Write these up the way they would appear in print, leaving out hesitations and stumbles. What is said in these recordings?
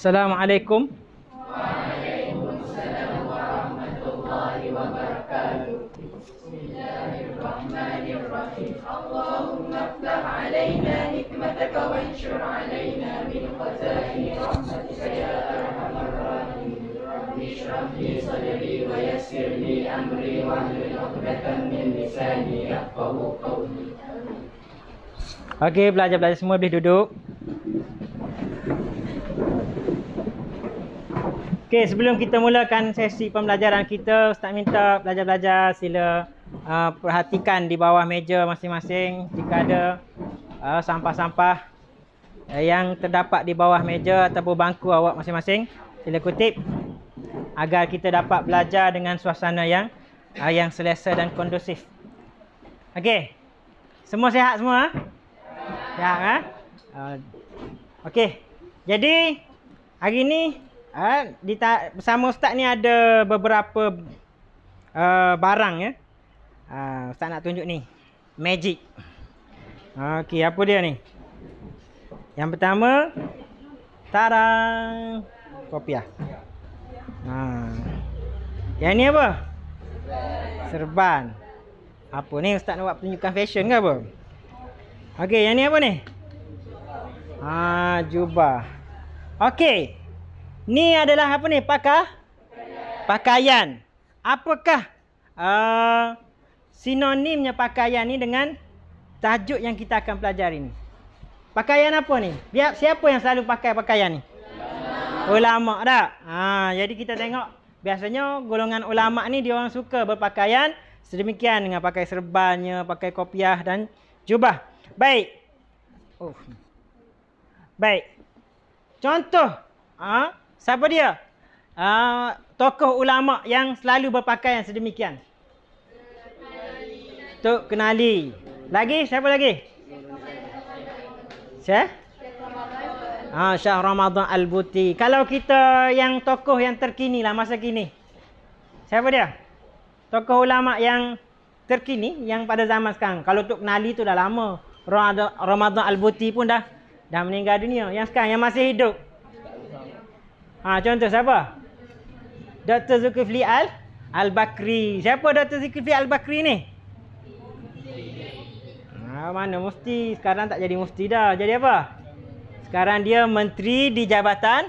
Assalamualaikum. Waalaikumsalam warahmatullahi wabarakatuh. Bismillahirrahmanirrahim. Allahumma aftah alaina hikmataka wa anshur alaina min khazaini rahmatika ya arhamar rahimin. Rabbi shrah li sadri wa yassir li amri wahlul 'uqdatam min lisani yafqahu qawli. Okey, belajar semua boleh duduk. Okey, sebelum kita mulakan sesi pembelajaran kita, Ustaz minta pelajar-pelajar sila perhatikan di bawah meja masing-masing jika ada sampah-sampah yang terdapat di bawah meja ataupun bangku awak masing-masing, sila kutip agar kita dapat belajar dengan suasana yang selesa dan kondusif. Okey. Semua sihat semua? Sihat, okey. Jadi hari ni bersama Ustaz ni ada beberapa barang ya. Ustaz nak tunjuk ni. Magic. Okey, apa dia ni? Yang pertama, tarang, kopiah. Yang ni apa? Serban. Apa ni, Ustaz nak buat pertunjukan fashion ke apa? Okey, yang ni apa ni? Jubah. Okey. Ni adalah apa ni? Pakaian. Apakah sinonimnya pakaian ni dengan tajuk yang kita akan pelajari ni? Pakaian apa ni? Siapa yang selalu pakai pakaian ni? Ulama tak? Jadi kita tengok biasanya golongan ulama ni dia orang suka berpakaian sedemikian dengan pakai serbannya, pakai kopiah dan jubah. Baik. Baik. Contoh, siapa dia? Tokoh ulama yang selalu berpakaian sedemikian. Tok Kenali. Lagi? Siapa lagi? Syekh Ramadan Al-Buti. Kalau kita yang tokoh yang terkini lah masa kini. Siapa dia? Tokoh ulama yang terkini yang pada zaman sekarang. Kalau Tok Kenali tu dah lama. Ramadan Al-Buti pun dah meninggal dunia. Yang sekarang yang masih hidup. Contoh siapa? Dr. Zulkifli Al-Bakri. Siapa Dr. Zulkifli Al-Bakri ni? Mana mufti? Sekarang tak jadi mufti dah. Jadi apa? Sekarang dia menteri di Jabatan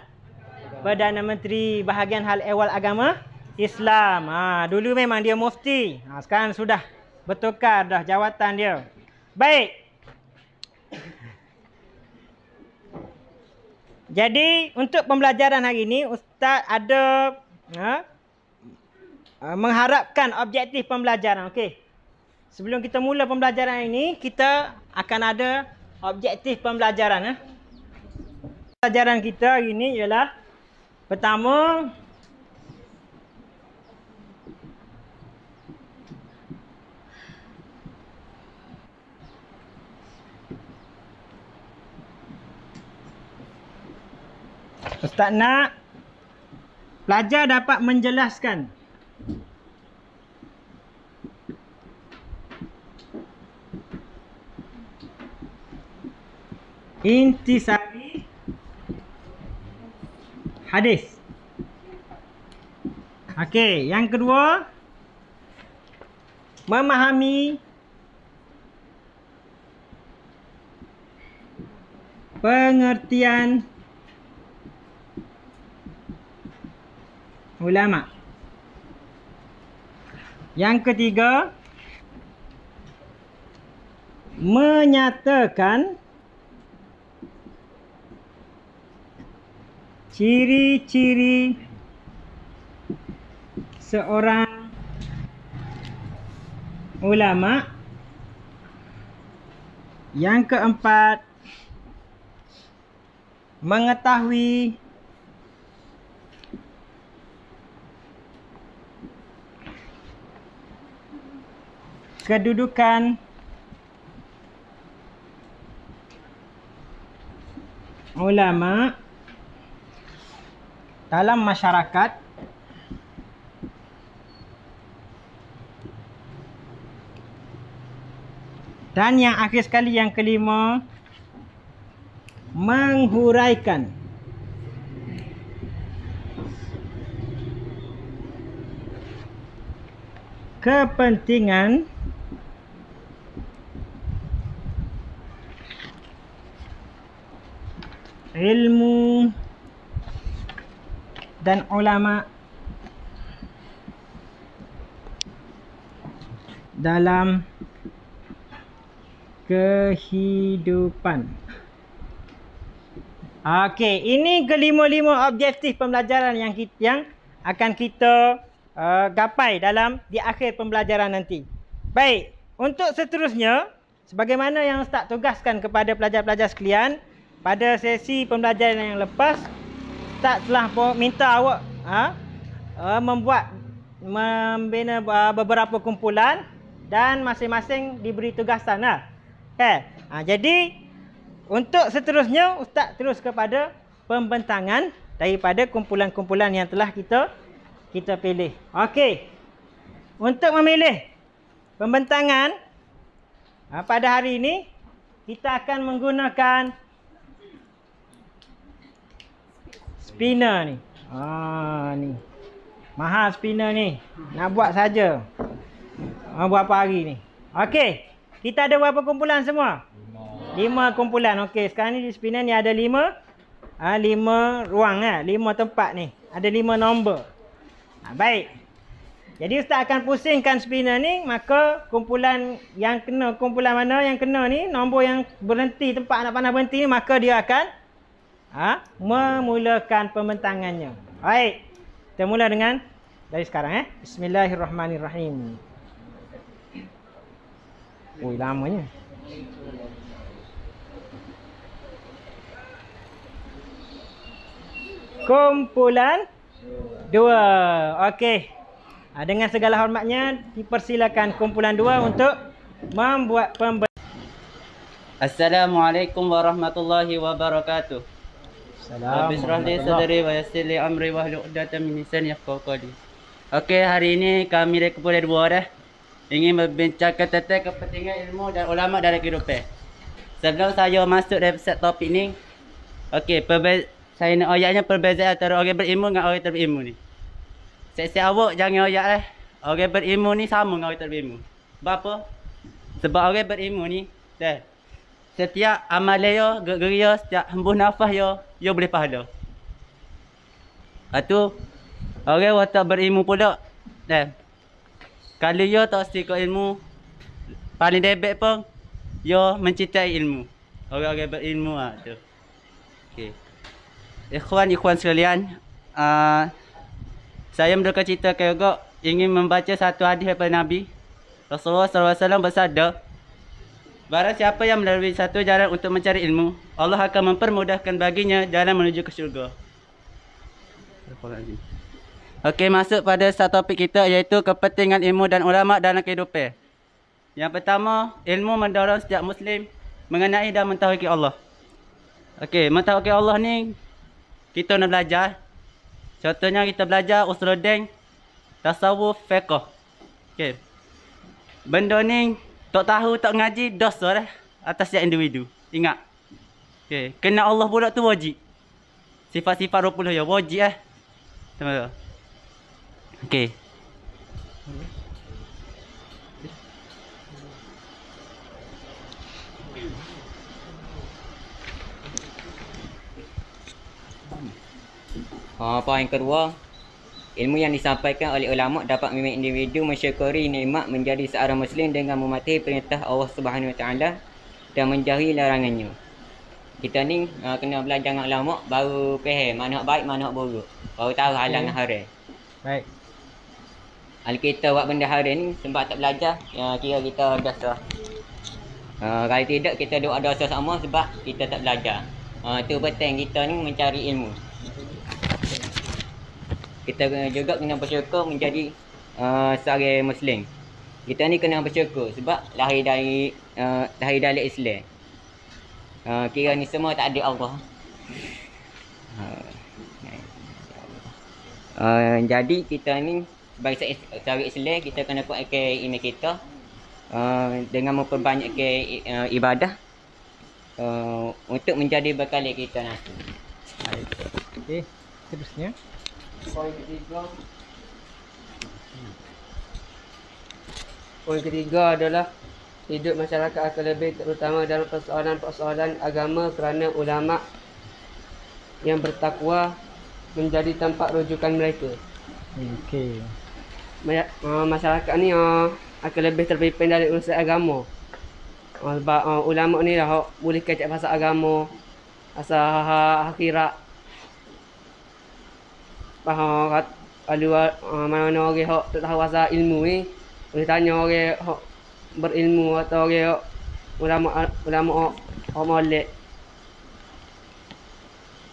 Perdana Menteri Bahagian Hal Ehwal Agama Islam. Dulu memang dia mufti. Sekarang sudah bertukar dah jawatan dia. Baik. Jadi untuk pembelajaran hari ini Ustaz ada mengharapkan objektif pembelajaran. Okey. Sebelum kita mula pembelajaran ini, kita akan ada objektif pembelajaran. Pembelajaran kita hari ini ialah pertama, Ustaz nak pelajar dapat menjelaskan intisari hadis. Okey, yang kedua, memahami pengertian ulama. Yang ketiga, menyatakan ciri-ciri seorang ulama. Yang keempat, mengetahui kedudukan ulama dalam masyarakat dan yang akhir sekali yang kelima, menghuraikan kepentingan ilmu dan ulama dalam kehidupan. Okey, ini kelima-lima objektif pembelajaran yang akan kita gapai di akhir pembelajaran nanti. Baik, untuk seterusnya, sebagaimana yang Ustaz tugaskan kepada pelajar-pelajar sekalian, pada sesi pembelajaran yang lepas, Ustaz telah minta awak membina beberapa kumpulan dan masing-masing diberi tugasan lah. Okay. Jadi untuk seterusnya Ustaz terus kepada pembentangan daripada kumpulan-kumpulan yang telah kita pilih. Okey. Untuk memilih pembentangan pada hari ini kita akan menggunakan spinner ni. Ni. Mahal spinner ni. Nak buat saja. Berapa hari ni. Okey. Kita ada berapa kumpulan semua? 5 kumpulan. Okey. Sekarang ni di spinner ni ada 5 ruang 5 tempat ni. Ada 5 nombor. Baik. Jadi Ustaz akan pusingkan spinner ni, maka kumpulan mana yang kena ni, nombor yang berhenti, tempat anak panah berhenti ni, maka dia akan memulakan pembentangannya. Baik. Kita mula dari sekarang Bismillahirrahmanirrahim. Lamanya. Kumpulan 2. Okey. Dengan segala hormatnya dipersilakan kumpulan 2 untuk membuat Assalamualaikum warahmatullahi wabarakatuh. Assalamualaikum. Bismillah sadari wa yassir li amri wa hlul 'uqdatam min lisani yafqahu qawli. Okey, hari ini kami dari kumpulan 2 dah ingin membincangkan tentang kepentingan ilmu dan ulama dalam kehidupan. Sebelum saya masuk dalam topik ni, okey, saya nak ayatnya perbezaan antara orang berilmu dengan orang tak berilmu ni. Siap-siap awak jangan ayat lah. Orang berilmu ni sama dengan orang tak berilmu. Sebab apa? Sebab orang berilmu ni, setiap amalan yo, geria, setiap hembus nafas yo boleh pahala. Itu orang tak berilmu pula, kalau yo tak suka ilmu, paling debek pun yo mencintai ilmu. Orang-orang berilmu tu. Okey. Ikhwan sekalian, saya menduga cerita juga ingin membaca satu hadis daripada Nabi Rasulullah SAW bersabda, barang siapa yang melalui satu jalan untuk mencari ilmu, Allah akan mempermudahkan baginya jalan menuju ke syurga. Okey, masuk pada satu topik kita, iaitu kepentingan ilmu dan ulama dalam kehidupan. Yang pertama, ilmu mendorong setiap Muslim mengenai dan mentauhidi Allah. Okey, mentauhidi Allah ni kita nak belajar. Contohnya kita belajar usuluddin, tasawuf, fiqh. Okey. Benda ni tak tahu, tak ngaji, dosa dah atas setiap individu. Ingat. Okey, kenal Allah pula tu wajib. Sifat-sifat 20 ya wajib Teman-teman. Okey. Poin kedua, ilmu yang disampaikan oleh ulama dapat membimbing individu mensyukuri nikmat menjadi seorang muslim dengan mematuhi perintah Allah Subhanahu Wa Taala dan menjauhi larangannya. Kita ni kena belajar dengan ulama baru faham mana hak baik, mana hak buruk. Baru tahu halal dan haram. Baik. Kalau kita buat benda haram ni sebab tak belajar, kira kita dosa. Kalau tidak, kita buat dosa sama sebab kita tak belajar. Itu penting kita ni mencari ilmu. Kita juga kena bersyukur menjadi seorang Muslim. Kita ni kena bersyukur sebab lahir dari Islam. Kira ni semua tak ada Allah. Jadi kita ni sebagai seorang Islam, kita kena kuatkan iman kita dengan memperbanyakkan ibadah untuk menjadi bekal kita nanti. Okey, seterusnya. Poin ketiga, Poin ketiga adalah hidup masyarakat akan lebih terutama dalam persoalan-persoalan agama kerana ulama yang bertakwa menjadi tempat rujukan mereka. Okey. Masyarakat ni akan lebih terpimpin dari urusan agama. Sebab ulama ni dah boleh kecek pasal agama, pasal akhirat. Faham mana orang hok tak tahu pasal ilmu ni, boleh tanya orang hok berilmu atau orang ulama molek.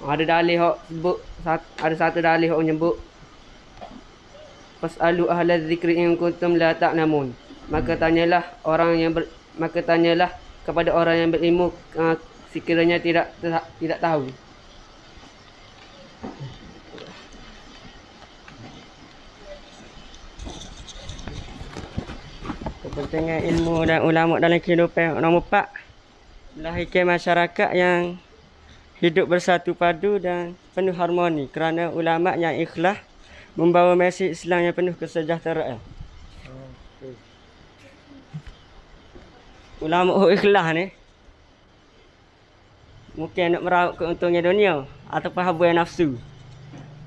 Ada dalil hok sebut, ada satu dalil hok menyebut fasalu ahla dzikri in kuntum la ta'lamun. Maka tanyalah kepada orang yang berilmu sekiranya tidak tahu. Kepentingan ilmu dan ulama dalam kehidupan. Nombor 4, melahirkan masyarakat yang hidup bersatu padu dan penuh harmoni kerana ulama yang ikhlas membawa mesej Islam yang penuh kesejahteraan. Ulama ikhlas ni mungkin nak meraup keuntungan dunia ataupun hawa nafsu.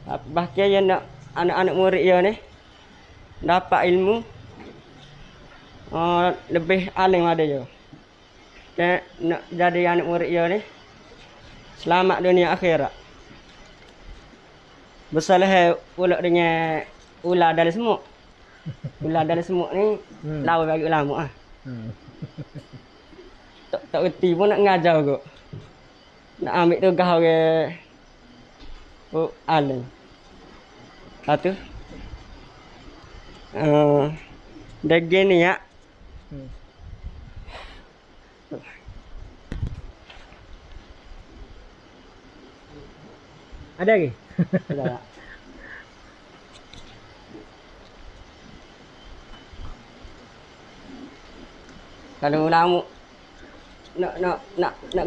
Bahkan yang nak anak-anak murid dia ni dapat ilmu lebih alim ada je. Dan nak jadi anak murid dia ni selamat dunia akhirat. Bersalah pula dengan ular dalam semut. Ular dalam semut ni lawan bagi ulama ah. Tak reti pun nak ngajar kot. Nak ambil tugas orang alim. Satu. Daging ni ya. Ada lagi? Ada. Kalau ulama nak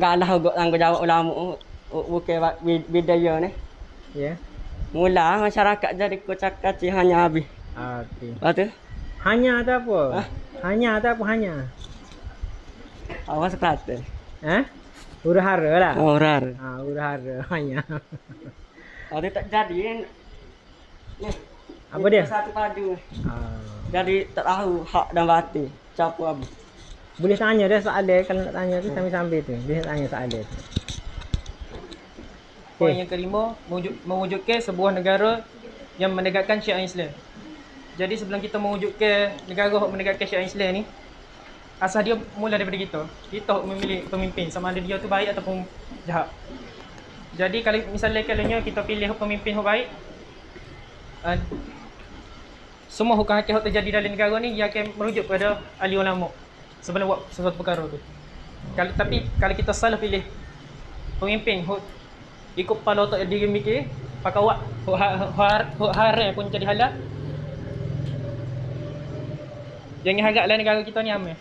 galah gok tanggungjawab ulama bukan budaya ni. Ya. Mula masyarakat jadi kocak-kacir hanya habis. Okey. Lepas tu Hanya atau apa? Hanya atau apa hanya? awas Kelantan. Huru-hara lah. Orang. Huru-hara hanya. Ada tak jadi ni. Apa dia? Satu padu. Jadi tak tahu hak dan batil. Capu habis. boleh tanya dia soalan kalau nak tanya tu sambil-sambil tu. Boleh tanya soalan tu. Poin yang kelima, mewujudkan sebuah negara yang menegakkan syiar Islam. Jadi sebelum kita mewujudkan negara yang menegakkan syiar Islam ni, asas dia mula daripada kita. Kita memilih pemimpin sama ada dia tu baik ataupun jahat. Jadi kalau misalnya kita pilih pemimpin yang baik, semua hukum hakim yang terjadi dalam negara ni dia akan merujuk pada ahli ulama sebelum buat sesuatu perkara tu. Tapi kalau kita salah pilih pemimpin ikut kepala otak diri mikir, pakai awak hak haram pun jadi halal. Jangan haraplah negara kita ni aman.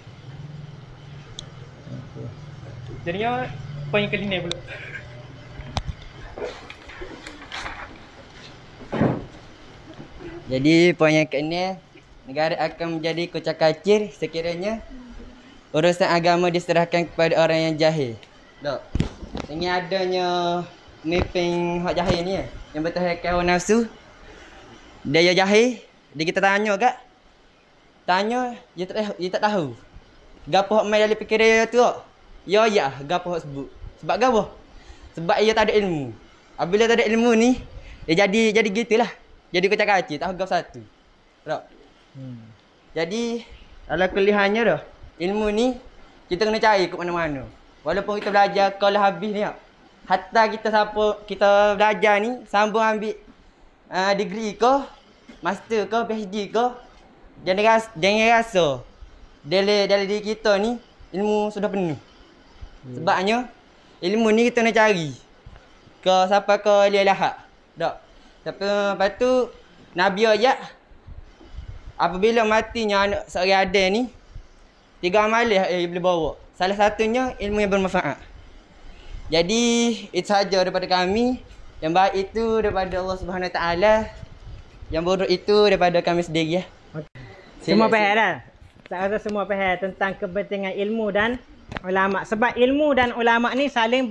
Jadinya poin kelima pula. Jadi poin yang keenam, negara akan menjadi kocak-kacir sekiranya urusan agama diserahkan kepada orang yang jahil. Tak. Dengan adanya pemimpin hak jahil ni yang bertahankan hawa nafsu, dia jahil, dia kita tanya kat. Tanya, dia tak tahu. Gapo hak mai dalam fikiran dia tu? Ya, gapo hak sebut. Sebab gapo? Sebab ia tak ada ilmu. Apabila tak ada ilmu ni, dia jadi gitulah. Jadi kocak-kacir, tak harga satu. Tak? Jadi, dalam kuliahnya dah, ilmu ni kita kena cari kat mana-mana. Walaupun kita belajar kalau habis ni, hatta kita belajar ni, sambung ambil degree ke, master ke, PhD ke, jangan rasa dalam diri kita ni ilmu sudah penuh. Sebabnya ilmu ni kita nak cari ke siapa ke lihat. Tak. Tapi lepas tu Nabi ayat apabila matinya anak seorang adik ni 3 amalan yang boleh bawa. Salah satunya ilmu yang bermanfaat. Jadi itu saja daripada kami. Yang baik itu daripada Allah Subhanahu Wa Taala. Yang buruk itu daripada kami sendiri ya. Semua faham dah? tak rasa semua faham tentang kepentingan ilmu dan ulama. Sebab ilmu dan ulama ni saling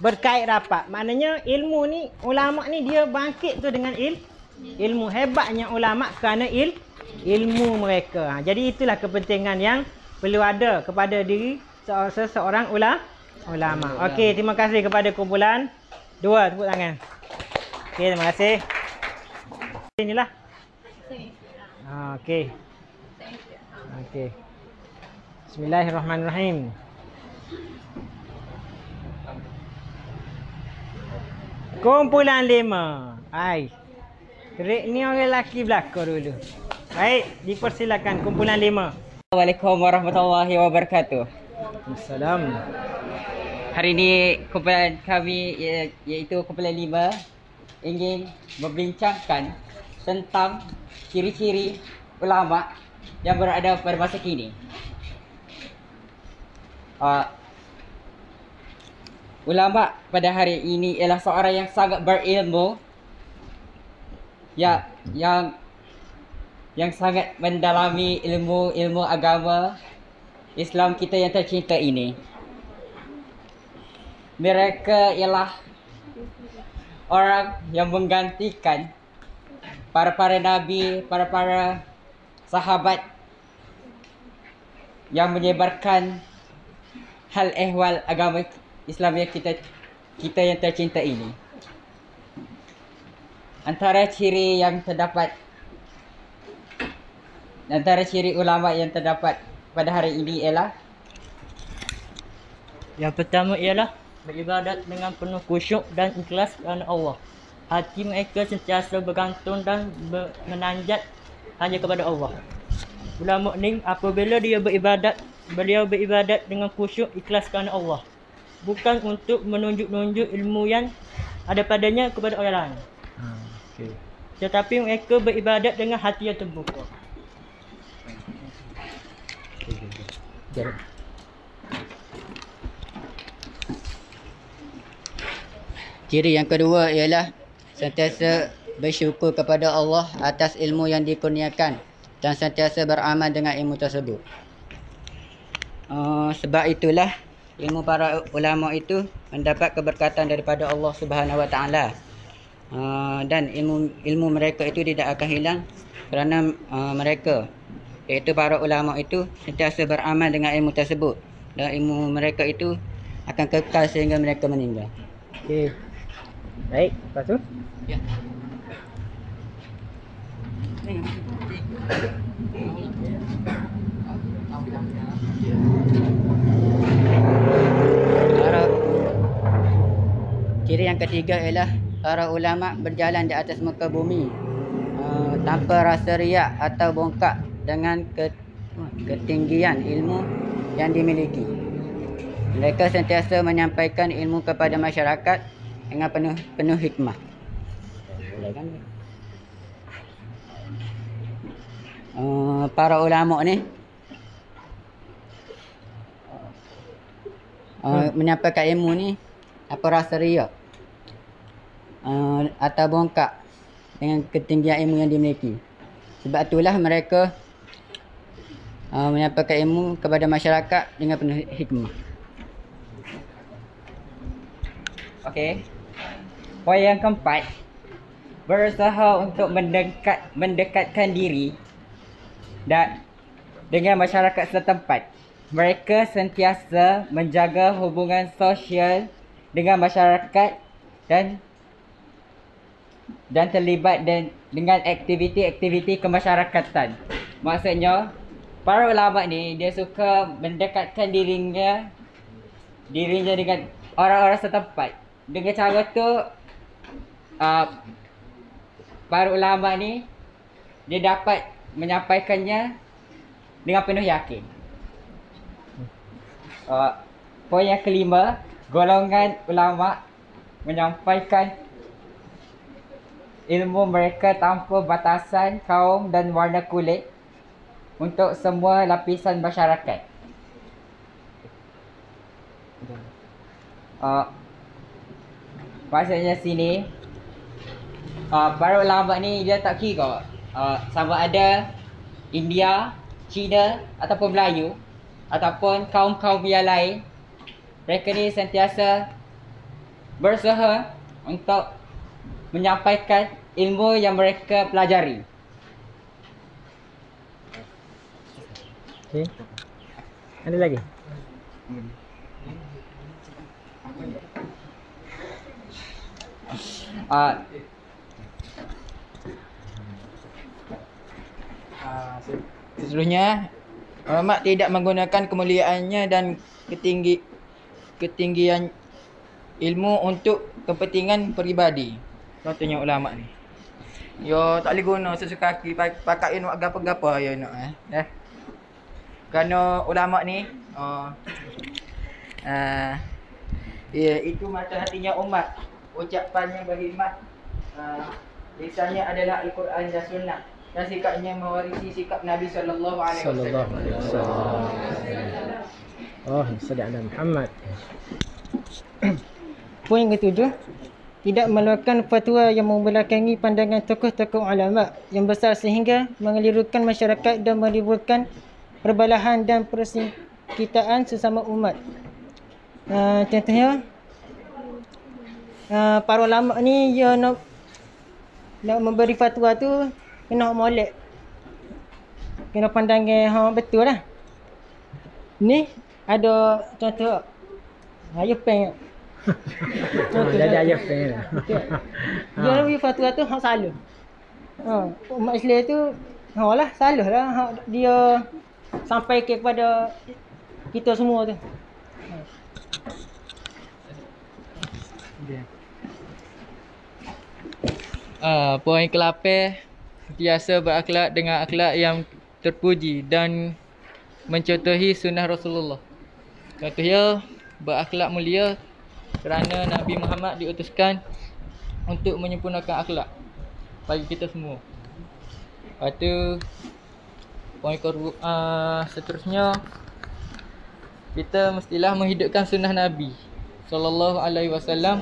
berkait rapat. Maknanya ilmu ni, ulama ni dia bangkit tu dengan ilmu. Hebatnya ulama kerana ilmu mereka. Jadi itulah kepentingan yang perlu ada kepada diri seseorang ulama. Okey, terima kasih kepada kumpulan 2. Tepuk tangan. Okey, terima kasih. Inilah. Okey. Okey. Bismillahirrahmanirrahim. Kumpulan 5. Hai. Kerik ni orang lelaki belakang dulu. Baik, dipersilakan kumpulan 5. Assalamualaikum warahmatullahi wabarakatuh. Assalamualaikum. Hari ini kumpulan kami iaitu kumpulan 5 ingin membincangkan tentang ciri-ciri ulama yang berada pada masa kini. Ulama pada hari ini ialah seorang yang sangat berilmu, yang sangat mendalami ilmu agama Islam kita yang tercinta ini. Mereka ialah orang yang menggantikan para nabi, para sahabat yang menyebarkan hal ehwal agama Islam yang kita yang tercinta ini. Antara ciri ulama yang terdapat pada hari ini ialah Yang pertama ialah beribadat dengan penuh khusyuk dan ikhlas kerana Allah. Hati mereka sentiasa bergantung dan menanjat hanya kepada Allah. Ulama ni apabila beliau beribadat dengan khusyuk ikhlas kerana Allah. Bukan untuk menunjuk-nunjuk ilmu yang ada padanya kepada orang lain. Okey. Tetapi mereka beribadat dengan hati yang terbuka. Ciri yang kedua ialah sentiasa bersyukur kepada Allah atas ilmu yang dikurniakan dan sentiasa beramal dengan ilmu tersebut. Sebab itulah ilmu para ulama itu mendapat keberkatan daripada Allah Subhanahu Wa Taala. Dan ilmu mereka itu tidak akan hilang kerana mereka, iaitu para ulama itu sentiasa beramal dengan ilmu tersebut, dan ilmu mereka itu akan kekal sehingga mereka meninggal. Okey. Baik, lepas tu? Ya. Ciri yang ketiga ialah para ulama berjalan di atas muka bumi tanpa rasa riak atau bongkak dengan ketinggian ilmu yang dimiliki. Mereka sentiasa menyampaikan ilmu kepada masyarakat dengan penuh hikmah. Para ulama ni menyampaikan ilmu ni apa rasa riak atau bongkak dengan ketinggian ilmu yang dimiliki. Sebab itulah mereka menyampaikan ilmu kepada masyarakat dengan penuh hikmah. Okey. Poin yang keempat, berusaha untuk mendekatkan diri dan dengan masyarakat setempat. Mereka sentiasa menjaga hubungan sosial dengan masyarakat dan terlibat dengan aktiviti-aktiviti kemasyarakatan. Maksudnya, para ulama ni dia suka mendekatkan dirinya dengan orang-orang setempat. Dengan cara tu para ulama ni dia dapat menyampaikannya dengan penuh yakin. Poin yang kelima, golongan ulama menyampaikan ilmu mereka tanpa batasan kaum dan warna kulit untuk semua lapisan masyarakat. Maksudnya sini para ulama ni dia tak kira sama ada India Cina ataupun Melayu ataupun kaum-kaum yang lain, mereka ni sentiasa berusaha untuk menyampaikan ilmu yang mereka pelajari. Okey. Ada lagi? Seterusnya, ulama tidak menggunakan kemuliaannya dan ketinggian ilmu untuk kepentingan peribadi. Contohnya ulama ni. Yo tak boleh guna sesuka hati pakai nak gapo-gapo yo nak Kerana ulama ni itu mata hatinya umat, ucapannya berkhidmat, lisannya adalah Al-Quran dan Sunnah, dan sikapnya mewarisi sikap Nabi sallallahu alaihi wasallam. Oh, Sayyidina Muhammad. Poin ketujuh, tidak mengeluarkan fatwa yang membelakangi pandangan tokoh-tokoh ulama yang besar sehingga mengelirukan masyarakat dan menimbulkan perbalahan dan persengketaan sesama umat. Contohnya, para ulama ni dia nak memberi fatwa tu kena molek, kena pandangan betul lah. Ni ada contoh ayah peng. Jadi ayah peng. Dia bagi fatwa tu hak salah. Umat Islam tu lah salah lah dia sampai kepada kita semua tu. Poin ke-8, sentiasa berakhlak dengan akhlak yang terpuji dan mencontohi sunnah Rasulullah. Contohnya, berakhlak mulia kerana Nabi Muhammad diutuskan untuk menyempurnakan akhlak bagi kita semua. Lepas tu, poin seterusnya, kita mestilah menghidupkan sunnah Nabi sallallahu alaihi wasallam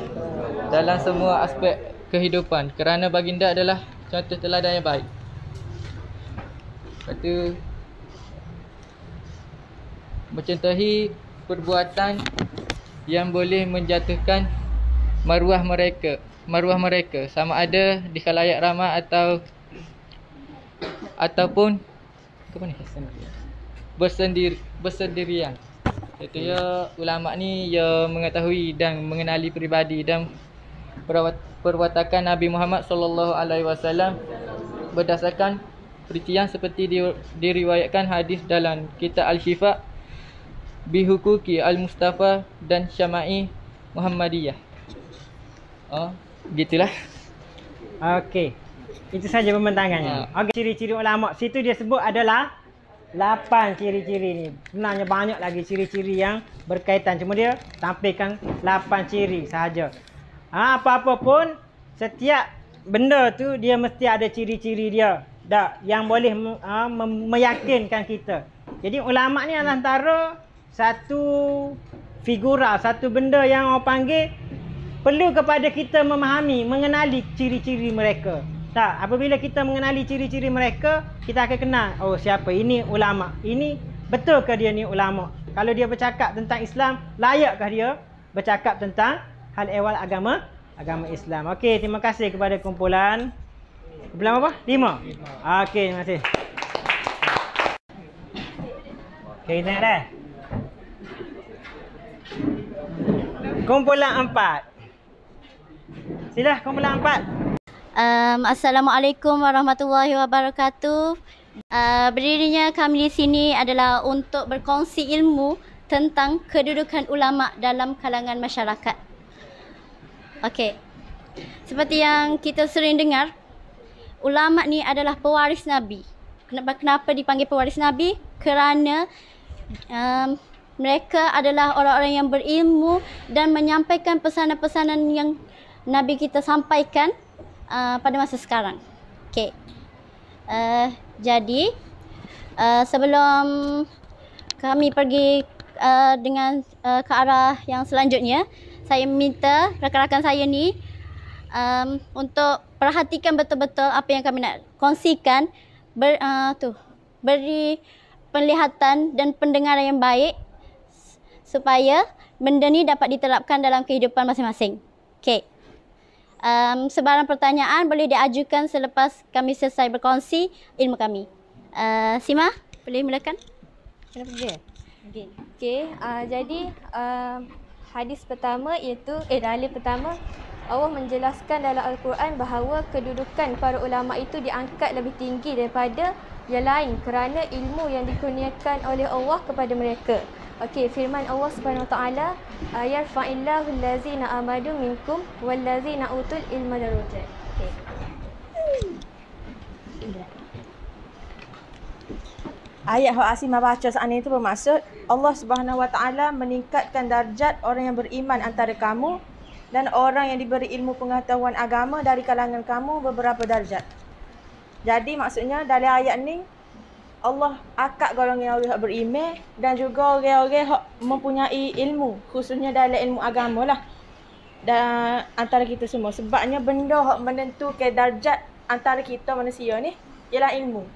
dalam semua aspek kehidupan kerana baginda adalah contoh teladan yang baik. Lepas tu, mencontohi perbuatan yang boleh menjatuhkan maruah mereka sama ada di khalayak ramai ataupun bersendirian. Contohnya ulama ni yang mengetahui dan mengenali peribadi dan perwatakan Nabi Muhammad sallallahu alaihi wasallam berdasarkan perincian seperti diriwayatkan hadis dalam kitab Al-Shifa Bihuquqi Al-Mustafa dan Syama'i Muhammadiyah. Gitulah. Okey. Itu saja pembentangannya. Okey, ciri-ciri ulama. Situ dia sebut adalah 8 ciri-ciri ni. Sebenarnya banyak lagi ciri-ciri yang berkaitan. Cuma dia sampaikan 8 ciri sahaja. Apa-apa pun, setiap benda tu dia mesti ada ciri-ciri dia. Yang boleh meyakinkan kita. Jadi ulama ni antara satu figura, satu benda yang orang panggil perlu kepada kita memahami, mengenali ciri-ciri mereka. Apabila kita mengenali ciri-ciri mereka, kita akan kenal, oh siapa ini ulama. Ini betulkah dia ni ulama? Kalau dia bercakap tentang Islam, layakkah dia bercakap tentang hal ehwal agama Islam? Okey, terima kasih kepada kumpulan apa? 5. Okey, terima kasih. Okey, kita nak dah. Kumpulan 4. Sila kumpulan 4. Assalamualaikum warahmatullahi wabarakatuh. Berdirinya kami di sini adalah untuk berkongsi ilmu tentang kedudukan ulama dalam kalangan masyarakat. Okey. Seperti yang kita sering dengar, ulama ni adalah pewaris Nabi. Kenapa dipanggil pewaris Nabi? Kerana mereka adalah orang-orang yang berilmu dan menyampaikan pesanan-pesanan yang Nabi kita sampaikan pada masa sekarang. Okey. Jadi sebelum kami pergi ke arah yang selanjutnya, saya minta rakan-rakan saya ni untuk perhatikan betul-betul apa yang kami nak kongsikan. Beri penglihatan dan pendengaran yang baik supaya benda ni dapat diterapkan dalam kehidupan masing-masing. Okey. Sebarang pertanyaan boleh diajukan selepas kami selesai berkongsi ilmu kami. Sima, boleh mulakan? Kenapa dia? Okey, jadi hadis pertama iaitu dalil pertama, Allah menjelaskan dalam Al-Quran bahawa kedudukan para ulama itu diangkat lebih tinggi daripada yang lain kerana ilmu yang dikurniakan oleh Allah kepada mereka. Okey, firman Allah Subhanahu Wa Taala, yarfa'illahu allazina amanu minkum wallazina utul ilma darajat. Okey. Ayat yang Asimah baca saat ini itu bermaksud Allah Subhanahu Wa Taala meningkatkan darjat orang yang beriman antara kamu dan orang yang diberi ilmu pengetahuan agama dari kalangan kamu beberapa darjat. Jadi maksudnya dari ayat ni Allah akak golongan orang yang beriman dan juga orang-orang yang mempunyai ilmu, khususnya dalam ilmu agama lah. Dan antara kita semua, sebabnya benda yang menentukan darjat antara kita manusia ni ialah ilmu.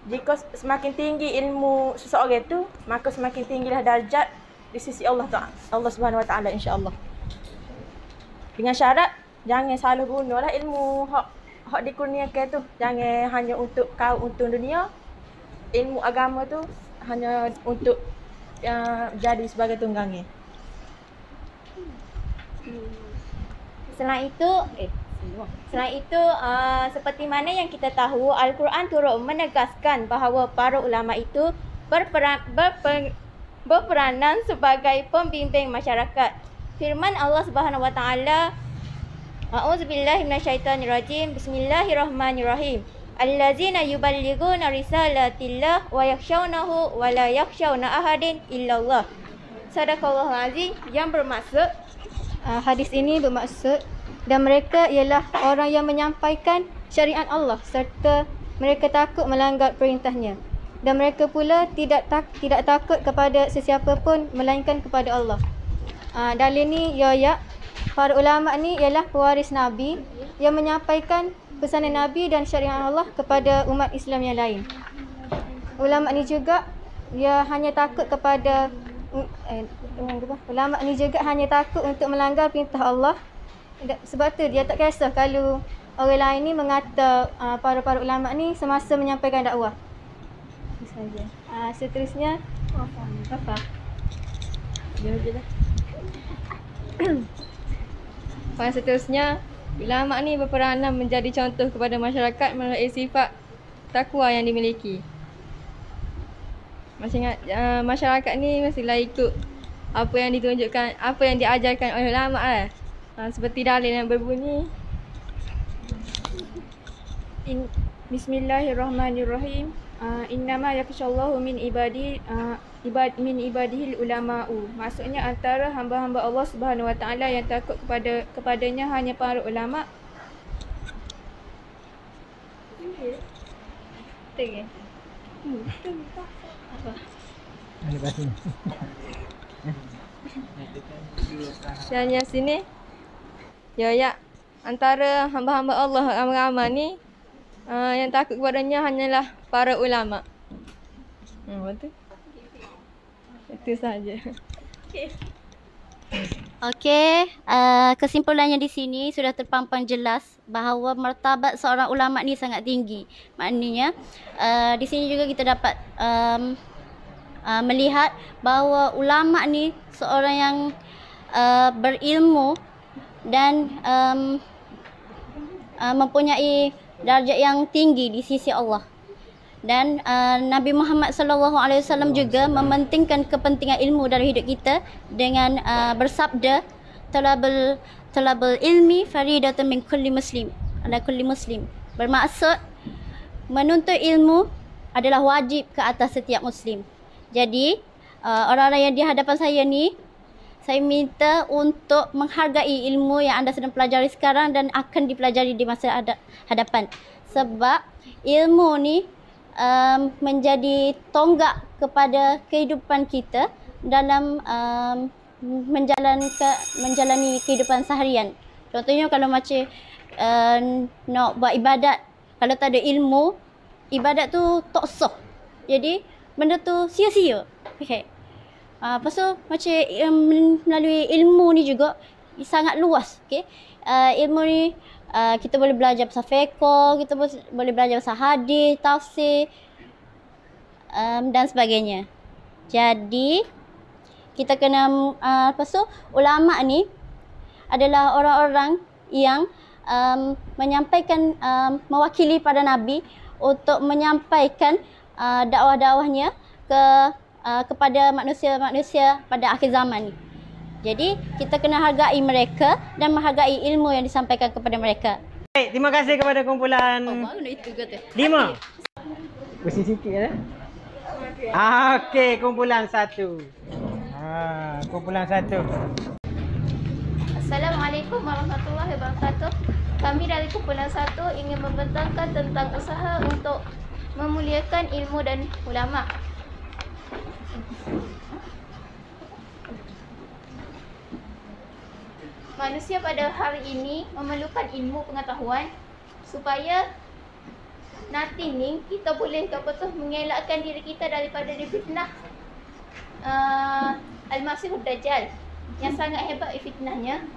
Jika semakin tinggi ilmu seseorang tu, maka semakin tinggilah darjat di sisi Allah Taala, Allah Subhanahu Wa Taala, insya-Allah. Dengan syarat jangan salah gunalah ilmu hak dikurniakan tu. Jangan hanya untuk kau untung dunia. Ilmu agama tu hanya untuk jadi sebagai tunggangi. Selain itu, seperti mana yang kita tahu, Al-Quran turut menegaskan bahawa para ulama itu berperanan sebagai pembimbing masyarakat. Firman Allah Subhanahu Wa Taala, A'udzubillahi minasyaitonirrajim. Bismillahirrahmanirrahim. Allazina yuballighuna risalatillah wa yakhshawnahu wa la yakhshawna ahadin illallah. Sadaqallahul azim, yang bermaksud hadis ini bermaksud dan mereka ialah orang yang menyampaikan syariat Allah serta mereka takut melanggar perintahnya. Dan mereka pula tidak takut kepada sesiapa pun melainkan kepada Allah. Dalil ni ya para ulama ni ialah pewaris Nabi yang menyampaikan pesanan Nabi dan syariat Allah kepada umat Islam yang lain. Ulama ni juga hanya takut untuk melanggar perintah Allah. Sebab tu dia tak kisah kalau orang lain ni mengata para ulama ni semasa menyampaikan dakwah. Seterusnya apa? Seterusnya, ulama ni berperanan menjadi contoh kepada masyarakat melalui sifat takwa yang dimiliki. Masih ingat masyarakat ni mestilah ikut apa yang ditunjukkan, apa yang diajarkan oleh ulama lah. Seperti dalil yang berbunyi Bismillahirrahmanirrahim. Innama yakhshallahu min ibadihil ulama'u. Maksudnya antara hamba-hamba Allah Subhanahu Wa Taala yang takut kepadanya hanya para ulama. Betul ke? Apa? Dan yang sini antara hamba-hamba Allah ramai-ramai ni yang takut kepadanya hanyalah para ulama. Betul? Itu saja. Okey, kesimpulannya di sini sudah terpampang jelas bahawa martabat seorang ulama ni sangat tinggi. Maknanya di sini juga kita dapat melihat bahawa ulama ni seorang yang berilmu dan mempunyai darjat yang tinggi di sisi Allah. Dan Nabi Muhammad SAW juga mementingkan kepentingan ilmu dalam hidup kita dengan bersabda, talabul ilmi faridatun min kulli muslim ala kulli muslim. Bermaksud menuntut ilmu adalah wajib ke atas setiap muslim. Jadi orang-orang yang di hadapan saya ni, saya minta untuk menghargai ilmu yang anda sedang pelajari sekarang dan akan dipelajari di masa hadapan. Sebab ilmu ni menjadi tonggak kepada kehidupan kita dalam menjalani kehidupan seharian. Contohnya kalau macam nak buat ibadat, kalau tak ada ilmu, ibadat tu tak sah. Jadi benda tu sia-sia. Okay. Lepas tu macam melalui ilmu ni juga sangat luas. Okay. Ilmu ni kita boleh belajar pasal fiqh, kita boleh belajar pasal hadis, tafsir dan sebagainya. Jadi kita kena lepas tu ulama ni adalah orang-orang yang menyampaikan mewakili pada Nabi untuk menyampaikan dakwah-dakwahnya kepada manusia-manusia pada akhir zaman ni. Jadi kita kena hargai mereka dan menghargai ilmu yang disampaikan kepada mereka. Baik, terima kasih kepada kumpulan 5. Bersih sikit ya. Okey, kumpulan 1. Kumpulan 1. Assalamualaikum warahmatullahi wabarakatuh. Kami dari kumpulan 1 ingin membentangkan tentang usaha untuk memuliakan ilmu dan ulama. Manusia pada hari ini memerlukan ilmu pengetahuan supaya nanti ni kita boleh mengelakkan diri kita daripada difitnah Al-Masihud Dajjal yang sangat hebat fitnahnya.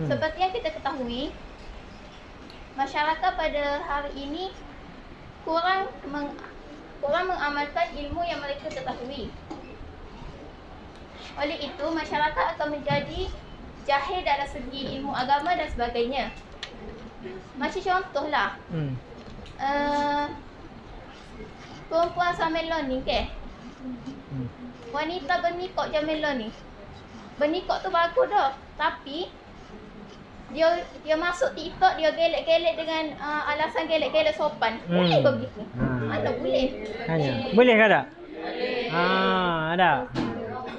Seperti yang kita ketahui, masyarakat pada hari ini kurang mengamalkan ilmu yang mereka ketahui. Oleh itu, masyarakat akan menjadi jahil dalam segi ilmu agama dan sebagainya. Macam contohlah, perempuan Samelon ni wanita bernikah Jamelon ni. Bernikah tu bagus dah, tapi dia masuk TikTok, dia gelek-gelek dengan alasan gelek-gelek sopan. Boleh ke begitu? Mana boleh? Boleh ke tak? Ada.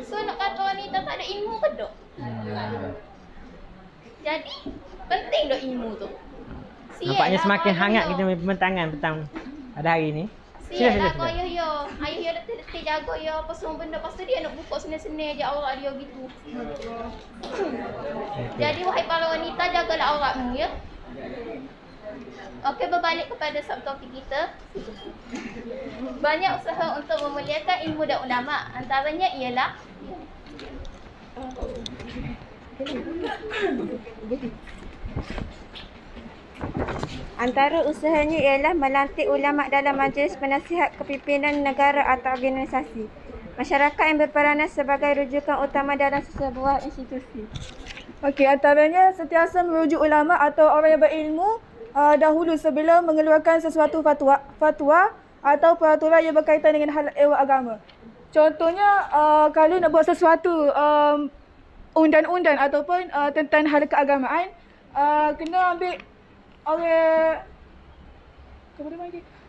So nak kata wanita tak ada ilmu ke tak? Jadi penting dah ilmu tu. Nampaknya semakin hangat kita punya pembentangan petang pada hari ni. Siap lah kau ayah letih-letih jaga ya apa semua benda. Lepas tu dia nak buka seni-seni je aurat dia gitu. Jadi wahai para wanita, jagalah auratmu ya. Okey, berbalik kepada subtopik kita. Banyak usaha untuk memuliakan ilmu dan ulama. Antaranya ialah antara usahanya ialah melantik ulama dalam majlis penasihat kepimpinan negara atau organisasi. Masyarakat yang berperanan sebagai rujukan utama dalam sebuah institusi. Okey, antaranya sentiasa merujuk ulama atau orang yang berilmu dahulu sebelum mengeluarkan sesuatu fatwa atau peraturan yang berkaitan dengan hal ehwal agama. Contohnya kalau nak buat sesuatu undang-undang ataupun tentang hal keagamaan, kena ambil orang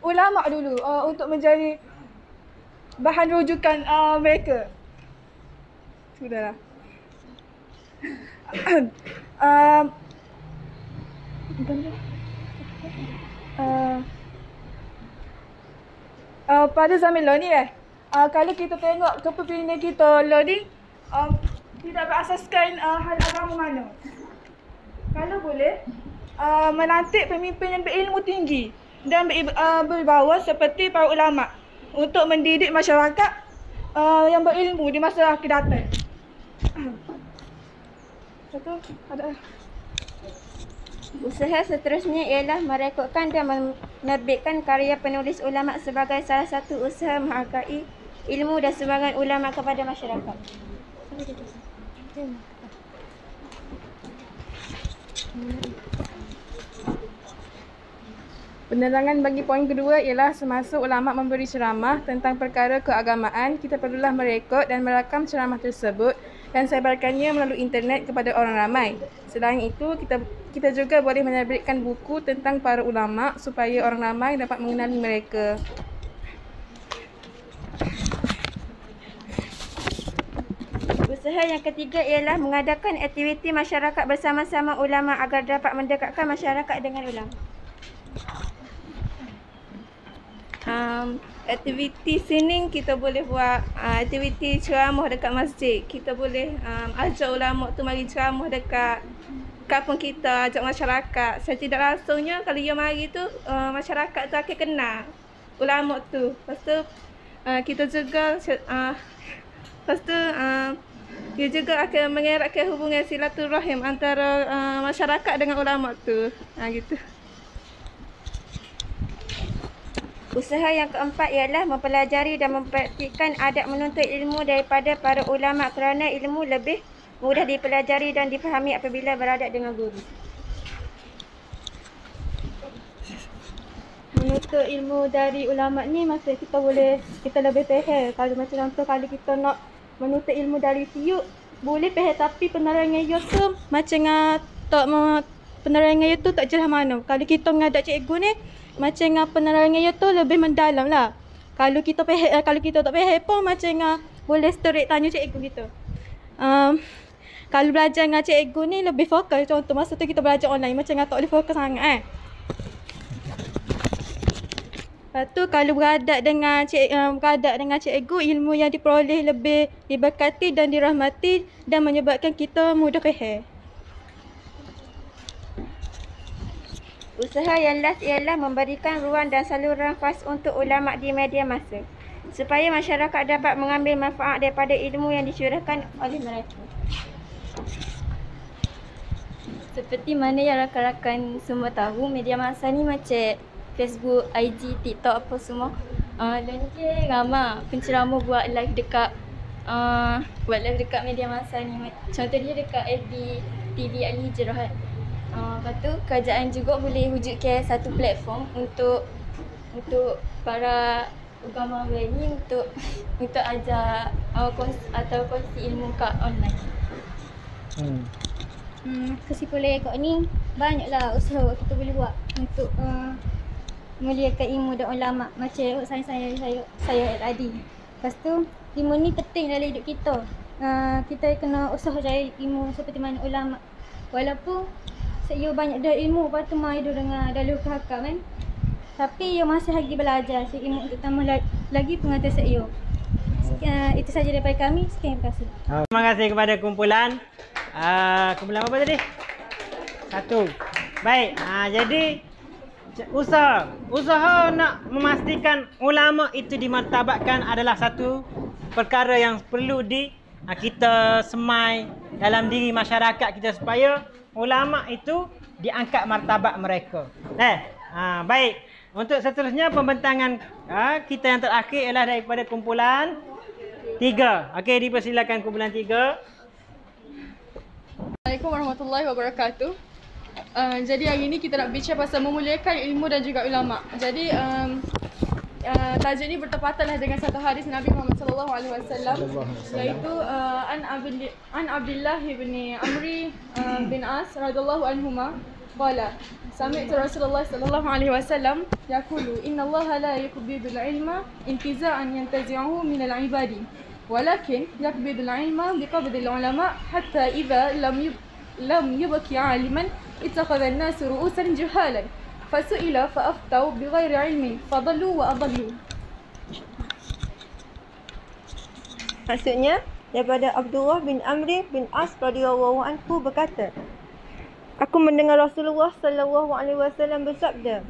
ulama dulu untuk menjadi bahan rujukan mereka. Sudahlah. Pada zaman law ni kalau kita tengok kepimpinan kita law ni tidak berasaskan hal agama mana. Kalau boleh melantik pemimpin yang berilmu tinggi dan berwibawa seperti para ulama untuk mendidik masyarakat yang berilmu di masa akan datang. Satu ada. Usaha seterusnya ialah merekodkan dan menerbitkan karya penulis ulama sebagai salah satu usaha menghargai ilmu dan sumbangan ulama kepada masyarakat. Penerangan bagi poin kedua ialah semasa ulama memberi ceramah tentang perkara keagamaan, kita perlulah merekod dan merakam ceramah tersebut dan sebarkannya melalui internet kepada orang ramai. Selain itu, kita juga boleh menerbitkan buku tentang para ulama supaya orang ramai dapat mengenali mereka. Usaha yang ketiga ialah mengadakan aktiviti masyarakat bersama-sama ulama agar dapat mendekatkan masyarakat dengan ulama. Aktiviti sini kita boleh buat aktiviti ceramah dekat masjid. Kita boleh ajak ulama tu mari ceramah dekat kampung kita, ajak masyarakat. Secara tidak langsungnya kalau dia mari tu masyarakat tu akan kenal ulama tu. Lepas tu kita juga dia juga akan mengeratkan hubungan silaturahim antara masyarakat dengan ulama tu. Gitu. Usaha yang keempat ialah mempelajari dan mempraktikkan adab menuntut ilmu daripada para ulama kerana ilmu lebih mudah dipelajari dan difahami apabila beradab dengan guru. Menuntut ilmu dari ulama ni maksud kita lebih faham. Kalau macam contoh kalau kita nak menuntut ilmu dari tiup boleh faham tapi penerangan dia tu macam penerangan dia tu tak jelas mana. Kalau kita mengadap cikgu ni macam penerangan dia tu lebih mendalam lah. Kalau kita tak faham pun macam boleh straight tanya cikgu kita. Kalau belajar dengan cikgu ni lebih fokus. Contoh masa tu kita belajar online macam tak boleh fokus sangat Lepas tu kalau beradab dengan cikgu, ilmu yang diperoleh lebih diberkati dan dirahmati dan menyebabkan kita mudah faham. Usaha yang last ialah memberikan ruang dan saluran khas untuk ulama di media masa supaya masyarakat dapat mengambil manfaat daripada ilmu yang dicurahkan oleh mereka. Seperti mana yang rakan-rakan semua tahu, media masa ni macam Facebook, IG, TikTok apa semua. Dan ni ramai penceramah buat live dekat media masa ni. Contohnya dekat FB TV Al-Hijrah kan. Lepas tu kerajaan juga boleh wujudkan satu platform untuk para agama ni untuk ajar kongsi ilmu kat online. Kesimpulan kot ni banyaklah usaha kita boleh buat untuk muliakan ilmu dan ulama macam saya tadi. Lepas tu ilmu ni penting dalam hidup kita. Kita kena usaha cari ilmu seperti mana ulama. Walaupun saya banyak dah ilmu, lepas tu mai dengan dalil hakam kan. Tapi ia masih lagi belajar ilmu untuk tambah lagi pengetahuan saya. Itu saja daripada kami. Sekian, terima kasih. Terima kasih kepada kumpulan. Kumpulan apa tadi? 1. Baik. Jadi usaha nak memastikan ulama itu dimartabatkan adalah satu perkara yang perlu kita semai dalam diri masyarakat kita supaya ulama itu diangkat martabat mereka. Baik. Untuk seterusnya pembentangan kita yang terakhir ialah daripada kumpulan 3. Okey, dipersilakan kumpulan 3. Assalamualaikum warahmatullahi wabarakatuh. Jadi hari ini kita nak bincang pasal memuliakan ilmu dan juga ulama. Jadi tajuk ini bertepatanlah dengan satu hadis Nabi Muhammad sallallahu alaihi wasallam, iaitu an Abdullah bin Amri bin As radhiyallahu anhuma qala sami'tu Rasulullah sallallahu alaihi wasallam yaqulu innallaha la yaqbidul ilma intiza'an yantazi'uhu minal ibadi walakin yaqbidul ilma biqabdil ulama hatta idza lam yubqi 'aliman ittakhadha an-nasu ru'usan juhalan fasu'ila fa'aftau bighairi ilmin fadallu wa adallu. Maksudnya daripada Abdullah bin Amri bin As radhiyallahu anhu berkata, aku mendengar Rasulullah sallallahu alaihi wasallam bersabda,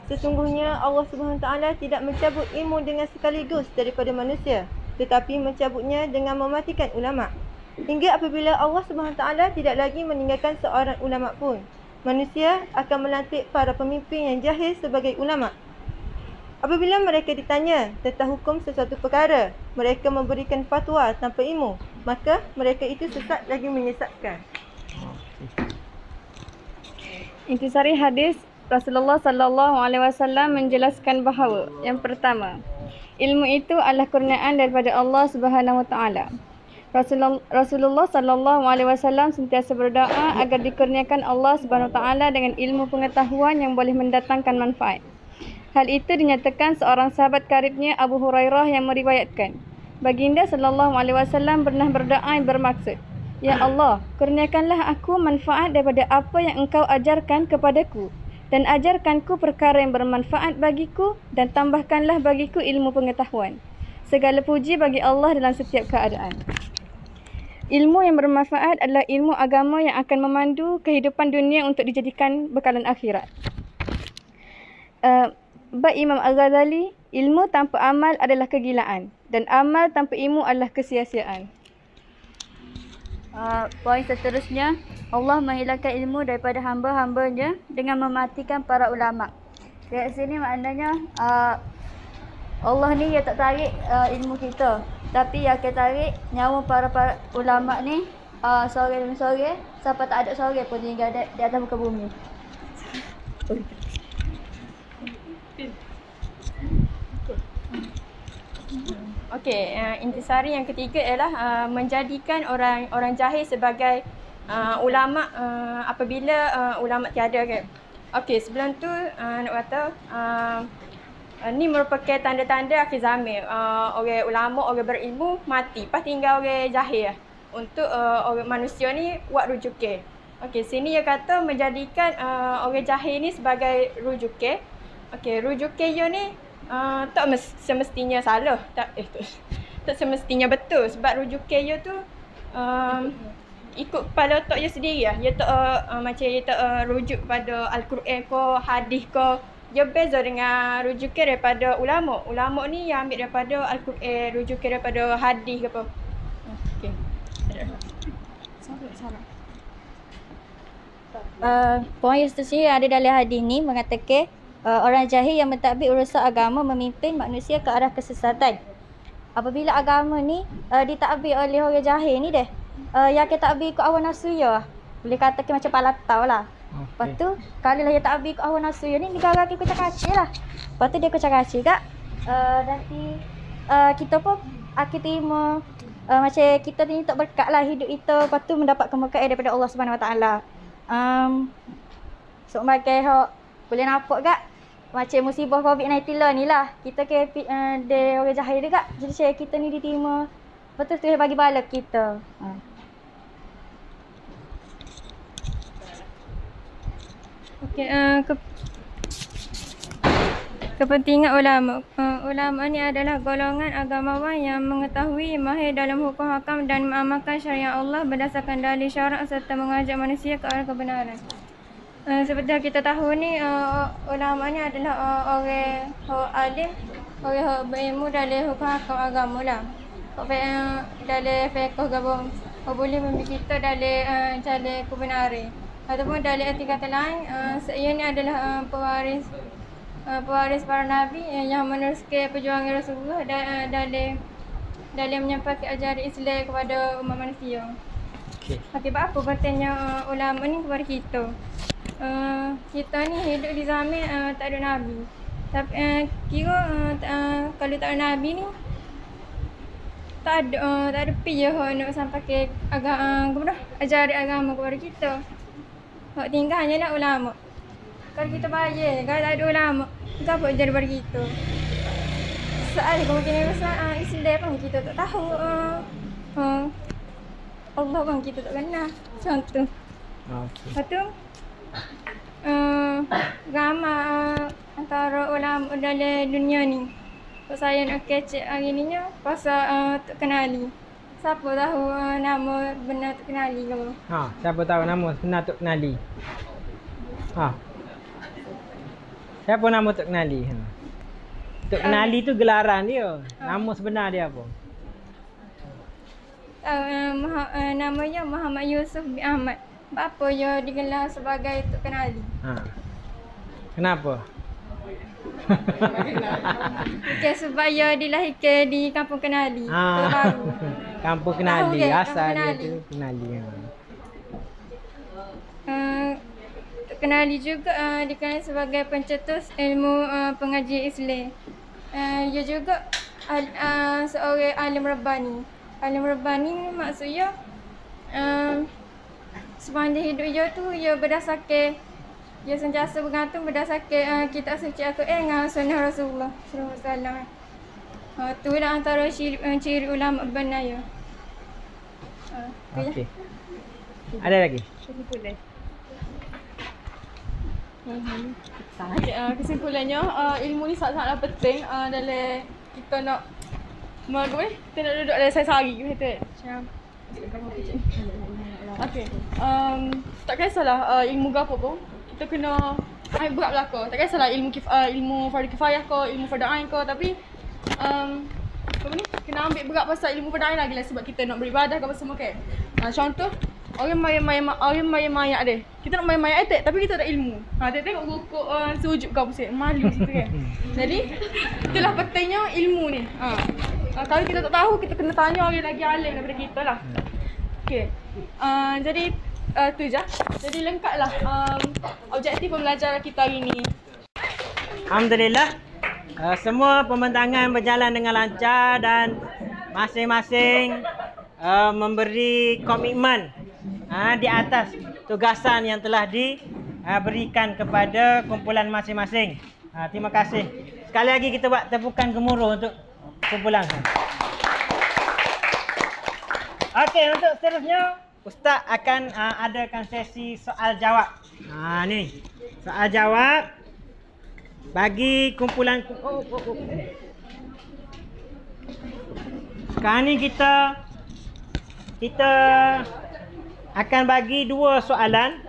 sesungguhnya Allah Subhanahu wa taala tidak mencabut ilmu dengan sekaligus daripada manusia, tetapi mencabutnya dengan mematikan ulama. Hingga apabila Allah Subhanahu wa taala tidak lagi meninggalkan seorang ulama pun, manusia akan melantik para pemimpin yang jahil sebagai ulama. Apabila mereka ditanya tentang hukum sesuatu perkara, mereka memberikan fatwa tanpa ilmu, maka mereka itu sesat lagi menyesatkan. Intisari hadis, Rasulullah sallallahu alaihi wasallam menjelaskan bahawa yang pertama, ilmu itu adalah kurniaan daripada Allah Subhanahu wa taala. Rasulullah sallallahu alaihi wasallam sentiasa berdoa agar dikurniakan Allah Subhanahu wa taala dengan ilmu pengetahuan yang boleh mendatangkan manfaat. Hal itu dinyatakan seorang sahabat karibnya Abu Hurairah yang meriwayatkan, baginda sallallahu alaihi wasallam pernah berdoa yang bermaksud, ya Allah, kurniakanlah aku manfaat daripada apa yang Engkau ajarkan kepadaku dan ajarkanku perkara yang bermanfaat bagiku dan tambahkanlah bagiku ilmu pengetahuan. Segala puji bagi Allah dalam setiap keadaan. Ilmu yang bermanfaat adalah ilmu agama yang akan memandu kehidupan dunia untuk dijadikan bekalan akhirat. bab Imam Al-Ghazali, ilmu tanpa amal adalah kegilaan dan amal tanpa ilmu adalah kesia-siaan. Poin seterusnya, Allah menghilangkan ilmu daripada hamba-hambanya dengan mematikan para ulama. Dari sini maknanya Allah ni dia tak tarik ilmu kita, tapi dia akan tarik nyawa para ulama ni sore demi sore sampai tak ada sore pun tinggal di atas muka bumi. Okey, intisari yang ketiga ialah menjadikan orang jahil sebagai ulama apabila ulama tiada ke. Okey, sebelum tu nak kata ni merupakan tanda-tanda akhir zaman. Orang ulama, orang berilmu mati, lepas tinggal orang jahil untuk orang manusia ni buat rujukan. Okey, sini dia kata menjadikan orang jahil ni sebagai rujukan. Okey, rujukan dia ni tak semestinya salah, tak semestinya betul sebab rujukan dia tu ikut kepala otak dia sendiri lah. Dia tak macam dia tak rujuk pada Al-Quran ke hadis ke. Dia beza dengan rujukan daripada ulama. Ulama ni yang ambil daripada Al-Quran, rujukan daripada hadis ke apa. Okey. Poin yang seterusnya ada dalam hadis ni mengatakan orang jahil yang mentadbir urusan agama memimpin manusia ke arah kesesatan. Apabila agama ni ditadbir oleh orang jahil ni deh, yang kita tadbir ikut hawa nafsu ya. Boleh katakan macam palatau lah. Lepas tu kalau lah dia tadbir ikut hawa nafsu ya ni negara kita kacau lah. Lepas tu dia kacau-kacau kak. Nanti kita pun akan terima macam kita ni tak berkat lah hidup kita, lepas tu mendapat keberkatan daripada Allah Subhanahu Wa Taala. So bagai hok boleh nampak kak macam musibah COVID-19 lah ni lah. Kita ke dia orang jahil juga. Jadi saya kita ni diterima. Lepas tu Tuhan bagi bala kita. Okey, kepentingan ulama. Ulama ni adalah golongan agamawan yang mengetahui, mahir dalam hukum hakam dan mengamalkan syariat Allah berdasarkan dalil syarak serta mengajak manusia ke arah kebenaran. Seperti yang kita tahu ni, ulama ni adalah orang alim, orang berilmu dalam hukum hakam agama lah. Dalam fiqh gabung, boleh memberi kita dalam jalan kebenaran. Ataupun dalam arti kata lain, ia ni adalah pewaris para nabi yang meneruskan perjuangan Rasulullah dalam menyampaikan ajaran Islam kepada umat manusia. Okey, apa pentingnya ulama ni kepada kita? Kita ni hidup di zaman tak ada nabi. Tapi kalau tak ada nabi ni tak ada pi je nak sampai ke ajaran agama kepada kita. Hak tinggal hanyalah ulama. Kalau kita bayar, kalau tak ada ulama, apa jadi daripada kita? Soal kemungkinan besar Islam pun kita tak tahu. Allah pun kita tak kenal. Contoh. Lepas tu ramai antara ulama dalam dunia ni. Saya nak kecek hari ni pasal tak kenali. Siapa tahu nama benar tak kenali ke? Siapa tahu nama benar tak kenali? Siapa nama tak kenali? Tak kenali tu gelaran dia. Nama sebenar dia apa? Namanya Muhammad Yusuf bin Ahmad. Apa dia digelar sebagai tak kenali? Kenapa? Okay, sebab dia dilahirkan di Kampung Kenali. Terbaru. Kampung Kenali. Asal dia tu Kenali. Kenali juga dikenali sebagai pencetus ilmu pengajian Islam. Dia juga seorang alim Rabbani. Alim Rabbani maksudnya sepanjang hidup dia tu dia berdasarkan, dia sentiasa bergantung berdasarkan kitab suci Al-Quran dengan sunnah Rasulullah SAW. Itulah antara ciri ulama benar ya. Okey. Ada lagi? Kesimpulannya ilmu ni sangat-sangat penting dalam kita nak kita nak duduk dalam sehari kata macam okey tak kisahlah ilmu apa pun kita kena ambil berat lah kau. Tak kisahlah ilmu fardu kifayah kau, ilmu fardu ain kau, tapi apa ni? Kena ambil berat pasal ilmu fardu ain lagi lah sebab kita nak beribadah ke apa semua kan. Contoh orang main mayat dia. Kita nak main mayat attack tapi kita tak ada ilmu. Tengok rukuk sujud kau pusing. Malu situ kan. Jadi itulah pentingnya ilmu ni. Kalau kita tak tahu kita kena tanya orang lagi alim daripada kita lah. Okey. Jadi tu je. Jadi lengkaplah objektif pembelajaran kita hari ni. Alhamdulillah. Semua pembentangan berjalan dengan lancar dan masing-masing memberi komitmen di atas tugasan yang telah diberikan kepada kumpulan masing-masing. Terima kasih. Sekali lagi kita buat tepukan gemuruh untuk kumpulan. Okey, untuk seterusnya Ustaz akan adakan sesi soal jawab. Ni soal jawab bagi kumpulan. Sekarang ni kita akan bagi dua soalan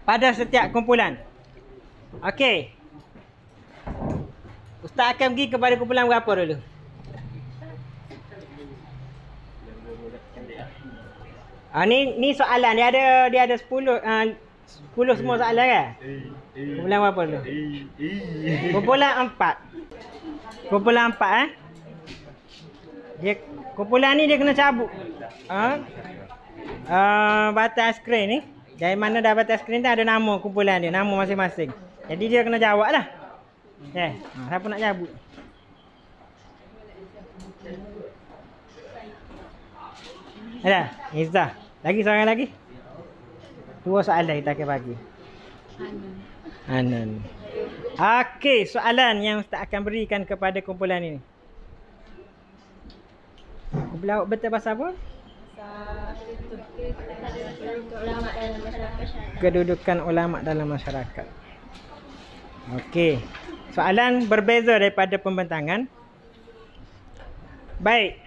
pada setiap kumpulan. Okey. Ustaz akan pergi kepada kumpulan berapa dulu? Ni soalan dia ada 10 semua soalan kan? Kumpulan berapa dulu? Kumpulan 4. Kumpulan 4 kumpulan ni dia kena cabut batas skrin ni. Dari mana dah batas skrin tu ada nama kumpulan dia, nama masing-masing. Jadi dia kena jawab lah. Siapa nak cabut? Ada? Izzah. Lagi seorang lagi? 2 soalan kita akan bagi. Anan. Okey, soalan yang Ustaz akan berikan kepada kumpulan ini. Kumpulan betul pasal apa? Kedudukan ulama dalam masyarakat. Okey. Soalan berbeza daripada pembentangan. Baik.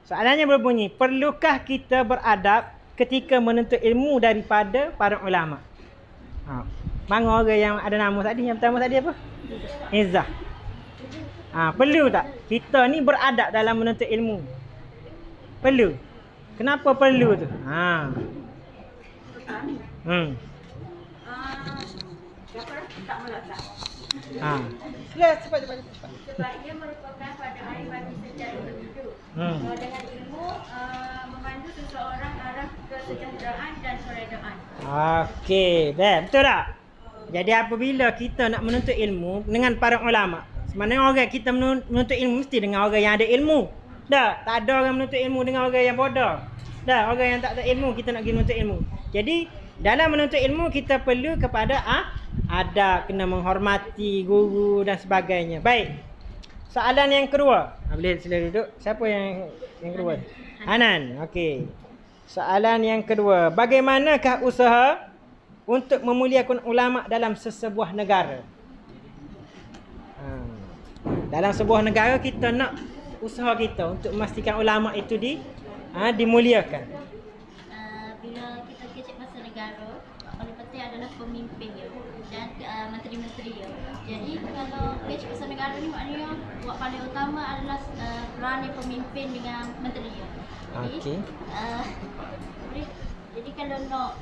Soalannya berbunyi, perlukah kita beradab ketika menuntut ilmu daripada para ulama? Mana orang yang ada nama tadi? Yang pertama tadi apa? Izzah. Perlu tak kita ni beradab dalam menuntut ilmu? Perlu. Kenapa perlu tu? Tak melaksak. Cepat. Sebab ia merupakan pada air bagi sejak hidup. Dengan ilmu memandu seseorang arah kesejahteraan dan keredaan. Okey, betul tak? Jadi apabila kita nak menuntut ilmu dengan para ulama, sebenarnya orang kita menuntut ilmu mesti dengan orang yang ada ilmu. Tak ada orang menuntut ilmu dengan orang yang bodoh. Orang yang tak ada ilmu kita nak pergi menuntut ilmu. Jadi dalam menuntut ilmu kita perlu kepada adab, kena menghormati guru dan sebagainya. Baik. Soalan yang kedua. Boleh sila duduk. Siapa yang kedua? Hanan. Okey. Soalan yang kedua. Bagaimanakah usaha untuk memuliakan ulama dalam sesebuah negara? Dalam sebuah negara kita nak usaha kita untuk memastikan ulama itu dimuliakan. Bila kita kecek masa negara, paling penting adalah pemimpinnya dan menteri-menterinya. Jadi kalau kecek masa negara ni maknanya buat paling utama adalah peranan pemimpin dengan menterinya. Jadi kalau nak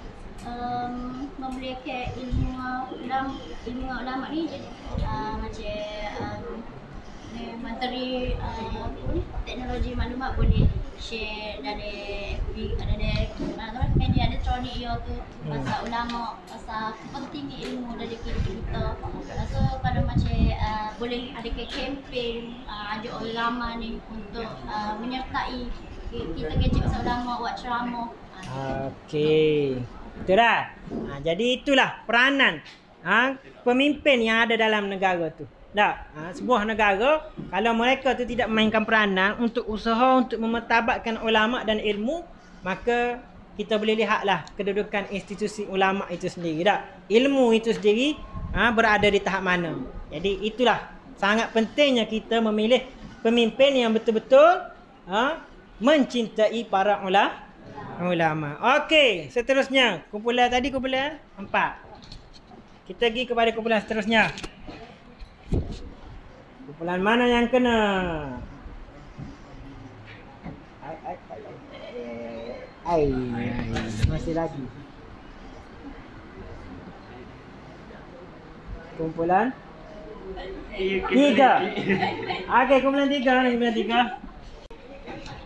memuliakan ilmu ulama ni macam menteri teknologi maklumat boleh share dari media elektronik tu pasal ulama, pasal pentingnya ilmu dari kita. So kalau macam boleh ada kempen ajak orang ulama ni untuk menyertai kita kecek pasal ulama buat ceramah. Okey. Betul tak? Jadi itulah peranan pemimpin yang ada dalam negara tu. Sebuah negara kalau mereka tu tidak memainkan peranan untuk usaha untuk memertabatkan ulama dan ilmu, maka kita boleh lihatlah kedudukan institusi ulama itu sendiri. Ilmu itu sendiri berada di tahap mana. Jadi itulah sangat pentingnya kita memilih pemimpin yang betul-betul mencintai para ulama. Okey, seterusnya. Kumpulan tadi kumpulan 4. Kita pergi kepada kumpulan seterusnya. Kumpulan mana yang kena? Masih lagi. Kumpulan 3. Okey, kumpulan 3 ni, kumpulan 3.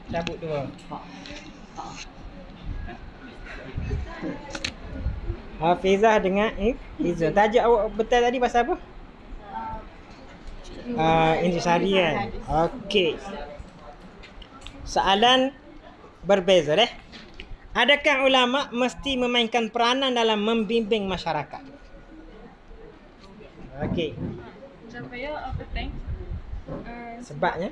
Cabut 2. Hafizah dengan Izzuh. Tajuk awak betul tadi pasal apa? Intisari kan? Okey. Soalan berbeza deh. Adakah ulama mesti memainkan peranan dalam membimbing masyarakat? Okey. Jawapannya penting. Sebabnya?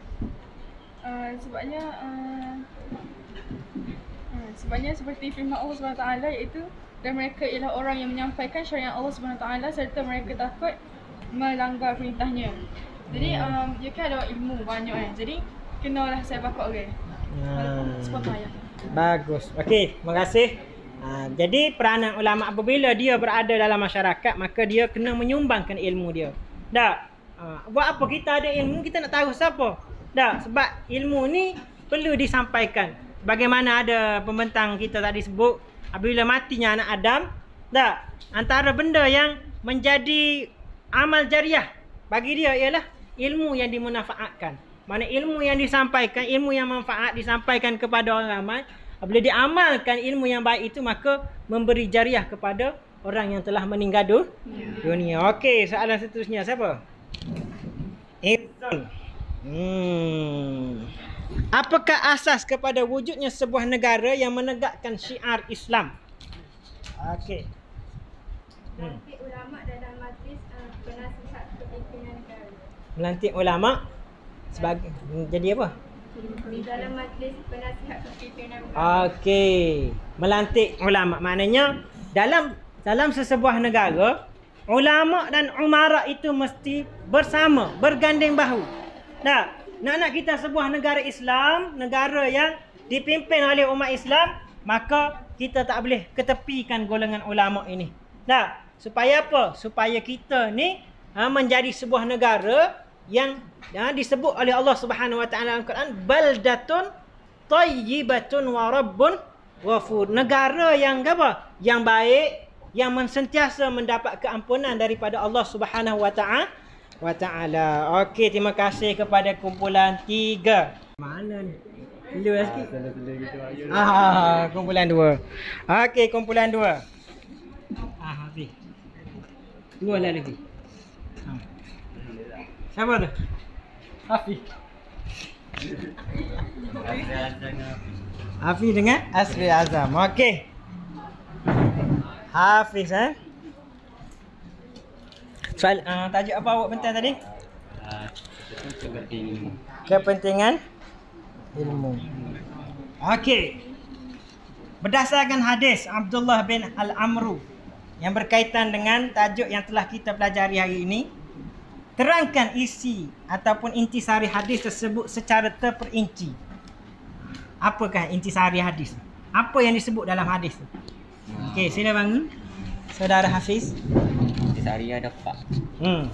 Sebabnya seperti firman Allah SWT iaitu dan mereka ialah orang yang menyampaikan syariat Allah SWT serta mereka takut melanggar perintahnya. Jadi dia kan ada ilmu banyak kan. Jadi kenalah saya bakal orang. Sepatutnya ayat. Bagus. Okey, terima kasih. Jadi peranan ulama apabila dia berada dalam masyarakat, maka dia kena menyumbangkan ilmu dia. Tak? Buat apa kita ada ilmu, kita nak tahu siapa? Tak? Sebab ilmu ni perlu disampaikan. Bagaimana ada pembentang kita tadi sebut, apabila matinya anak Adam, tak? Antara benda yang menjadi amal jariah bagi dia ialah ilmu yang dimanfaatkan. Mana ilmu yang disampaikan, ilmu yang manfaat disampaikan kepada orang ramai. Apabila diamalkan ilmu yang baik itu, maka memberi jariah kepada orang yang telah meninggal dunia. Okey, soalan seterusnya siapa? Ibn. Apakah asas kepada wujudnya sebuah negara yang menegakkan syiar Islam? Okey. Melantik ulama dalam majlis penasihat kepimpinan negara. Melantik ulama sebagai jadi apa? Di dalam majlis penasihat kepimpinan negara. Okey. Melantik ulama maknanya dalam sesebuah negara, ulama dan umara itu mesti bersama, bergandeng bahu. Nak kita sebuah negara Islam, negara yang dipimpin oleh umat Islam, maka kita tak boleh ketepikan golongan ulama ini. Supaya apa? Supaya kita ni menjadi sebuah negara yang disebut oleh Allah Subhanahu Wa Taala dalam Quran, baldatun thayyibatun wa rabbun ghafur. Negara yang apa? Yang baik, yang sentiasa mendapat keampunan daripada Allah Subhanahu Wa Taala. Okey, terima kasih kepada kumpulan 3. Mana ni? Dulu sikit. Kumpulan 2. Okey, kumpulan 2. Habis. 2 lah lagi. Siapa tu? Hafiz. Hafiz dengan Asri Azam. Okey. Hafiz soal tajuk apa awak bentang tadi? Kepentingan ilmu. Okey. Berdasarkan hadis Abdullah bin Al-Amru yang berkaitan dengan tajuk yang telah kita pelajari hari ini, terangkan isi ataupun intisari hadis tersebut secara terperinci. Apakah intisari hadis? Apa yang disebut dalam hadis tu? Okey, sila bangun. Saudara Hafiz. Intisari ada 4.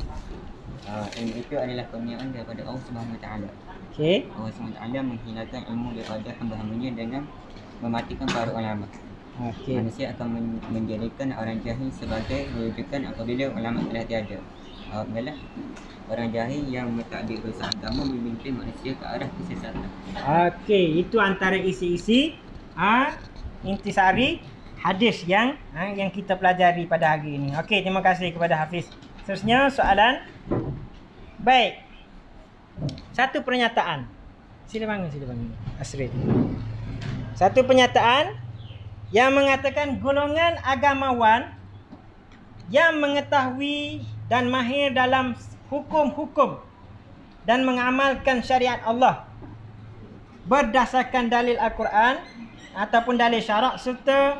Ilmu itu adalah kurniaan daripada Allah Subhanahu Wa Taala. Okey. Allah Subhanahu Wa Taala menghilangkan ilmu daripada hamba-hambanya dengan mematikan para ulama. Okey. Manusia akan menjadikan orang jahil sebagai rujukan apabila ulama telah tiada. Adalah orang jahil yang mentadbir dosa agama memimpin manusia ke arah kesesatan. Okey, itu antara isi-isi intisari hadis yang kita pelajari pada hari ini. Okey, terima kasih kepada Hafiz. Seterusnya soalan. Baik. Satu pernyataan. Sila bangun Asri. Satu pernyataan yang mengatakan golongan agamawan yang mengetahui dan mahir dalam hukum-hukum dan mengamalkan syariat Allah berdasarkan dalil Al-Quran ataupun dalil syarak serta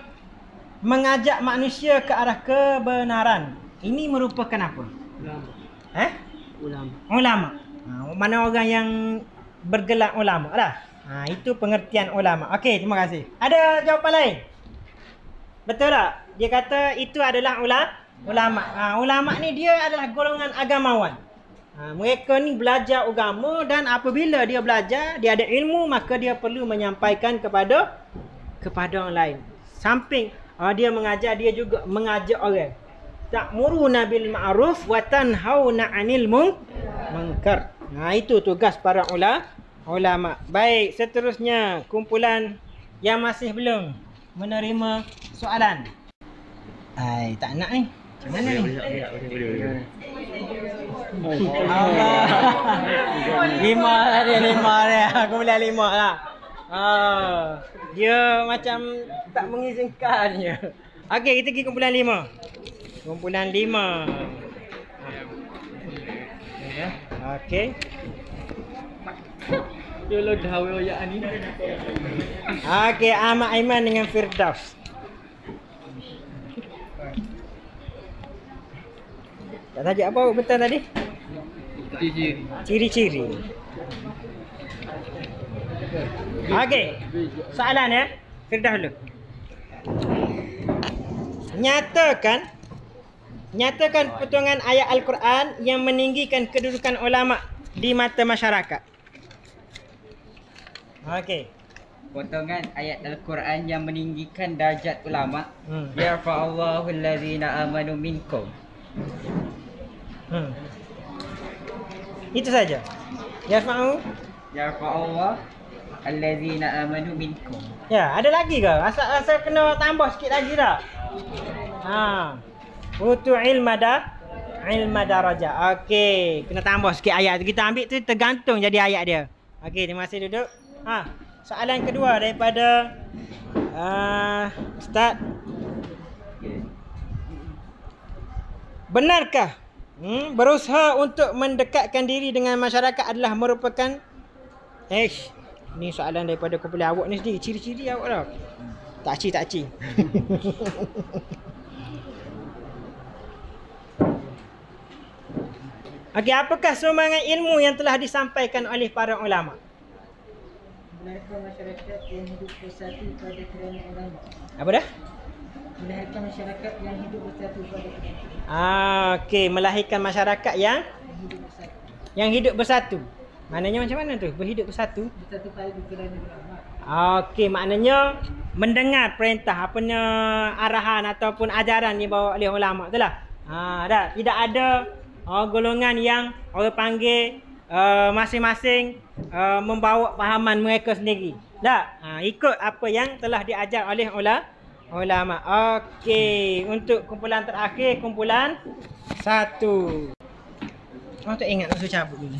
mengajak manusia ke arah kebenaran. Ini merupakan apa? Ulama. Mana orang yang bergelar ulama lah. Itu pengertian ulama. Okey, terima kasih. Ada jawapan lain? Betul tak? Dia kata itu adalah ulama. Ulama ni dia adalah golongan agamawan. Mereka ni belajar agama dan apabila dia belajar, dia ada ilmu, maka dia perlu menyampaikan kepada orang lain. Samping dia mengajar, dia juga mengajak orang. Ta'muruna bil ma'ruf wa tanhauna 'anil munkar. Itu tugas para ulama. Baik, seterusnya kumpulan yang masih belum menerima soalan. Tak nak ni. Macam mana ni? Lima dia. Kumpulan 5 lah. Dia macam tak mengizinkannya. Okey, kita pergi kumpulan 5. Kumpulan 5. Okey. Dia lo dah oyak ni. Okey, Ahmad Aiman dengan Firdaus. Tak tajuk apa betul tadi? Ciri-ciri. Okey. Soalan ya. Firdaus dulu. Nyatakan potongan ayat Al-Quran yang meninggikan kedudukan ulama di mata masyarakat. Okey. Potongan ayat Al-Quran yang meninggikan darjat ulama. Yarfa'allahu allazina amanu minkum. Itu saja. Yarfa'allahu allazina amanu minkum. Ya, ada lagi ke? Asal kena tambah sikit lagi tak? Utu ilma darajah. Okey, kena tambah sikit ayat tu. Kita ambil tu tergantung jadi ayat dia. Okey, terima kasih duduk. Soalan kedua daripada Ustaz. Benarkah berusaha untuk mendekatkan diri dengan masyarakat adalah merupakan ni soalan daripada kumpulan awak ni sendiri. Ciri-ciri awak lah. Takci. Okey, apakah sumbangan ilmu yang telah disampaikan oleh para ulama? Melahirkan masyarakat yang hidup bersatu pada kerana ulama. Apa dah? Melahirkan masyarakat yang hidup bersatu pada kerana. Okey, melahirkan masyarakat yang hidup bersatu. Maknanya macam mana tu? Berhidup bersatu? Bersatu pada kerana ulama. Okey, maknanya mendengar perintah arahan ataupun ajaran yang dibawa oleh ulama, betul tak? Dah, tidak ada golongan yang orang panggil masing-masing membawa fahaman mereka sendiri. Tak? Ikut apa yang telah diajar oleh ulama. Okey, untuk kumpulan terakhir, kumpulan 1. Tak ingat nak suruh cabut dulu.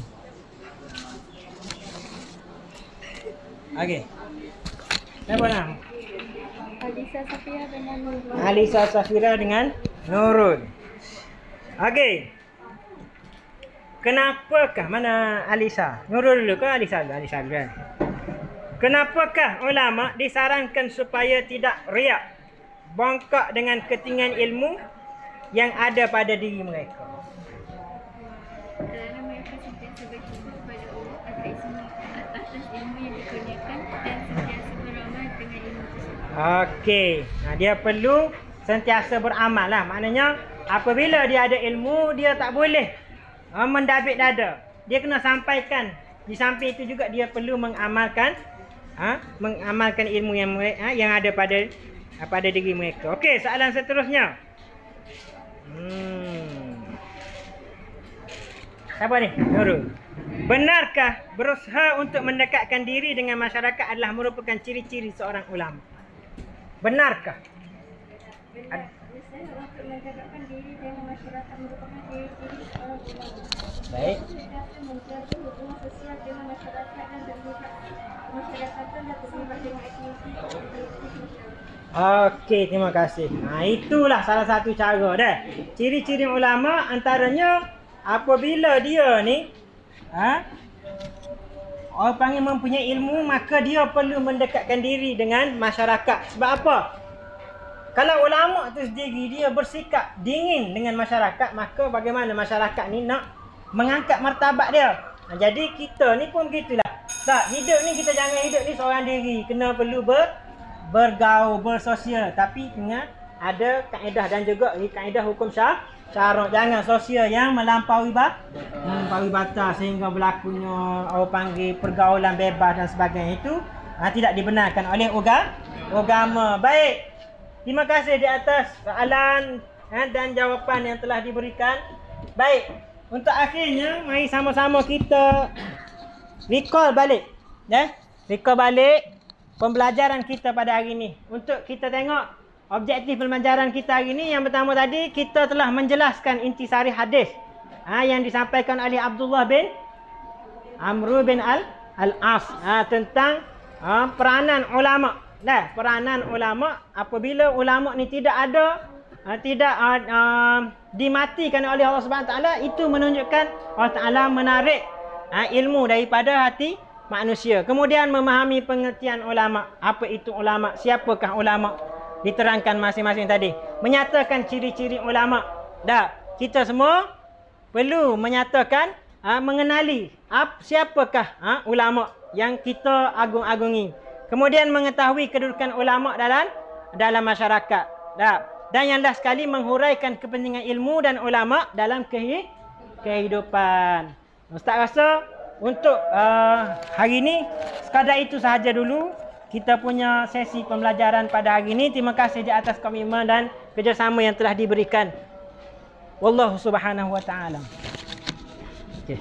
Okey. Siapa nama? Alisa Safira dengan Nurul. Okey. Kenapakah, mana Alisa? Nurul dulu ke Alisa dulu? Alisa dulu kan? Kenapakah ulama disarankan supaya tidak riak, bongkak dengan ketinggian ilmu yang ada pada diri mereka? Kerana mereka sentiasa bersyukur kepada Allah atas ilmu yang dikurniakan dan sentiasa beramal dengan ilmu tersebut. Okey. Dia perlu sentiasa beramal lah. Maknanya apabila dia ada ilmu, dia tak boleh mendabik dada. Dia kena sampaikan. Di samping itu juga dia perlu mengamalkan ilmu yang ada pada diri mereka. Okey, soalan seterusnya. Siapa ni? Nurul. Benarkah berusaha untuk mendekatkan diri dengan masyarakat adalah merupakan ciri-ciri seorang ulama? Benarkah? Berusaha untuk mendekatkan diri dengan masyarakat merupakan ciri-ciri seorang ulama. Baik. Sentiasa menjaga hubungan sosial dengan masyarakat dan terlibat masyarakatan dan terlibat dengan aktiviti masyarakat. Okey, terima kasih. Itulah salah satu cara dah. Ciri-ciri ulama antaranya apabila dia ni orang panggil mempunyai ilmu, maka dia perlu mendekatkan diri dengan masyarakat. Sebab apa? Kalau ulama tu sendiri dia bersikap dingin dengan masyarakat, maka bagaimana masyarakat ni nak mengangkat martabat dia? Jadi kita ni pun begitulah. Tak, hidup ni kita jangan hidup ni seorang diri. Kena perlu bergaul, bersosial. Tapi dengan ada kaedah dan juga kaedah hukum syarak. Jangan sosial yang melampaui batas sehingga berlakunya orang panggil pergaulan bebas dan sebagainya. Itu tidak dibenarkan oleh agama. Baik. Terima kasih di atas soalan dan jawapan yang telah diberikan. Baik. Untuk akhirnya, mari sama-sama kita recall balik. Recall balik pembelajaran kita pada hari ini. Untuk kita tengok objektif pembelajaran kita hari ini. Yang pertama tadi, kita telah menjelaskan intisari hadis yang disampaikan oleh Abdullah bin Amr bin Al-As tentang peranan ulama. Peranan ulama apabila ulama ni tidak ada, dimatikan oleh Allah Subhanahu Wa Taala, itu menunjukkan Allah Taala menarik ilmu daripada hati manusia. Kemudian memahami pengertian ulama. Apa itu ulama? Siapakah ulama? Diterangkan masing-masing tadi. Menyatakan ciri-ciri ulama. Kita semua perlu menyatakan, mengenali siapakah ulama yang kita agung-agungi. Kemudian mengetahui kedudukan ulama dalam masyarakat. Dan yang last sekali, menghuraikan kepentingan ilmu dan ulama dalam kehidupan. Ustaz rasa untuk hari ini sekadar itu sahaja dulu kita punya sesi pembelajaran pada hari ini. Terima kasih di atas komitmen dan kerjasama yang telah diberikan. Wallahu subhanahu wa ta'ala. Okay.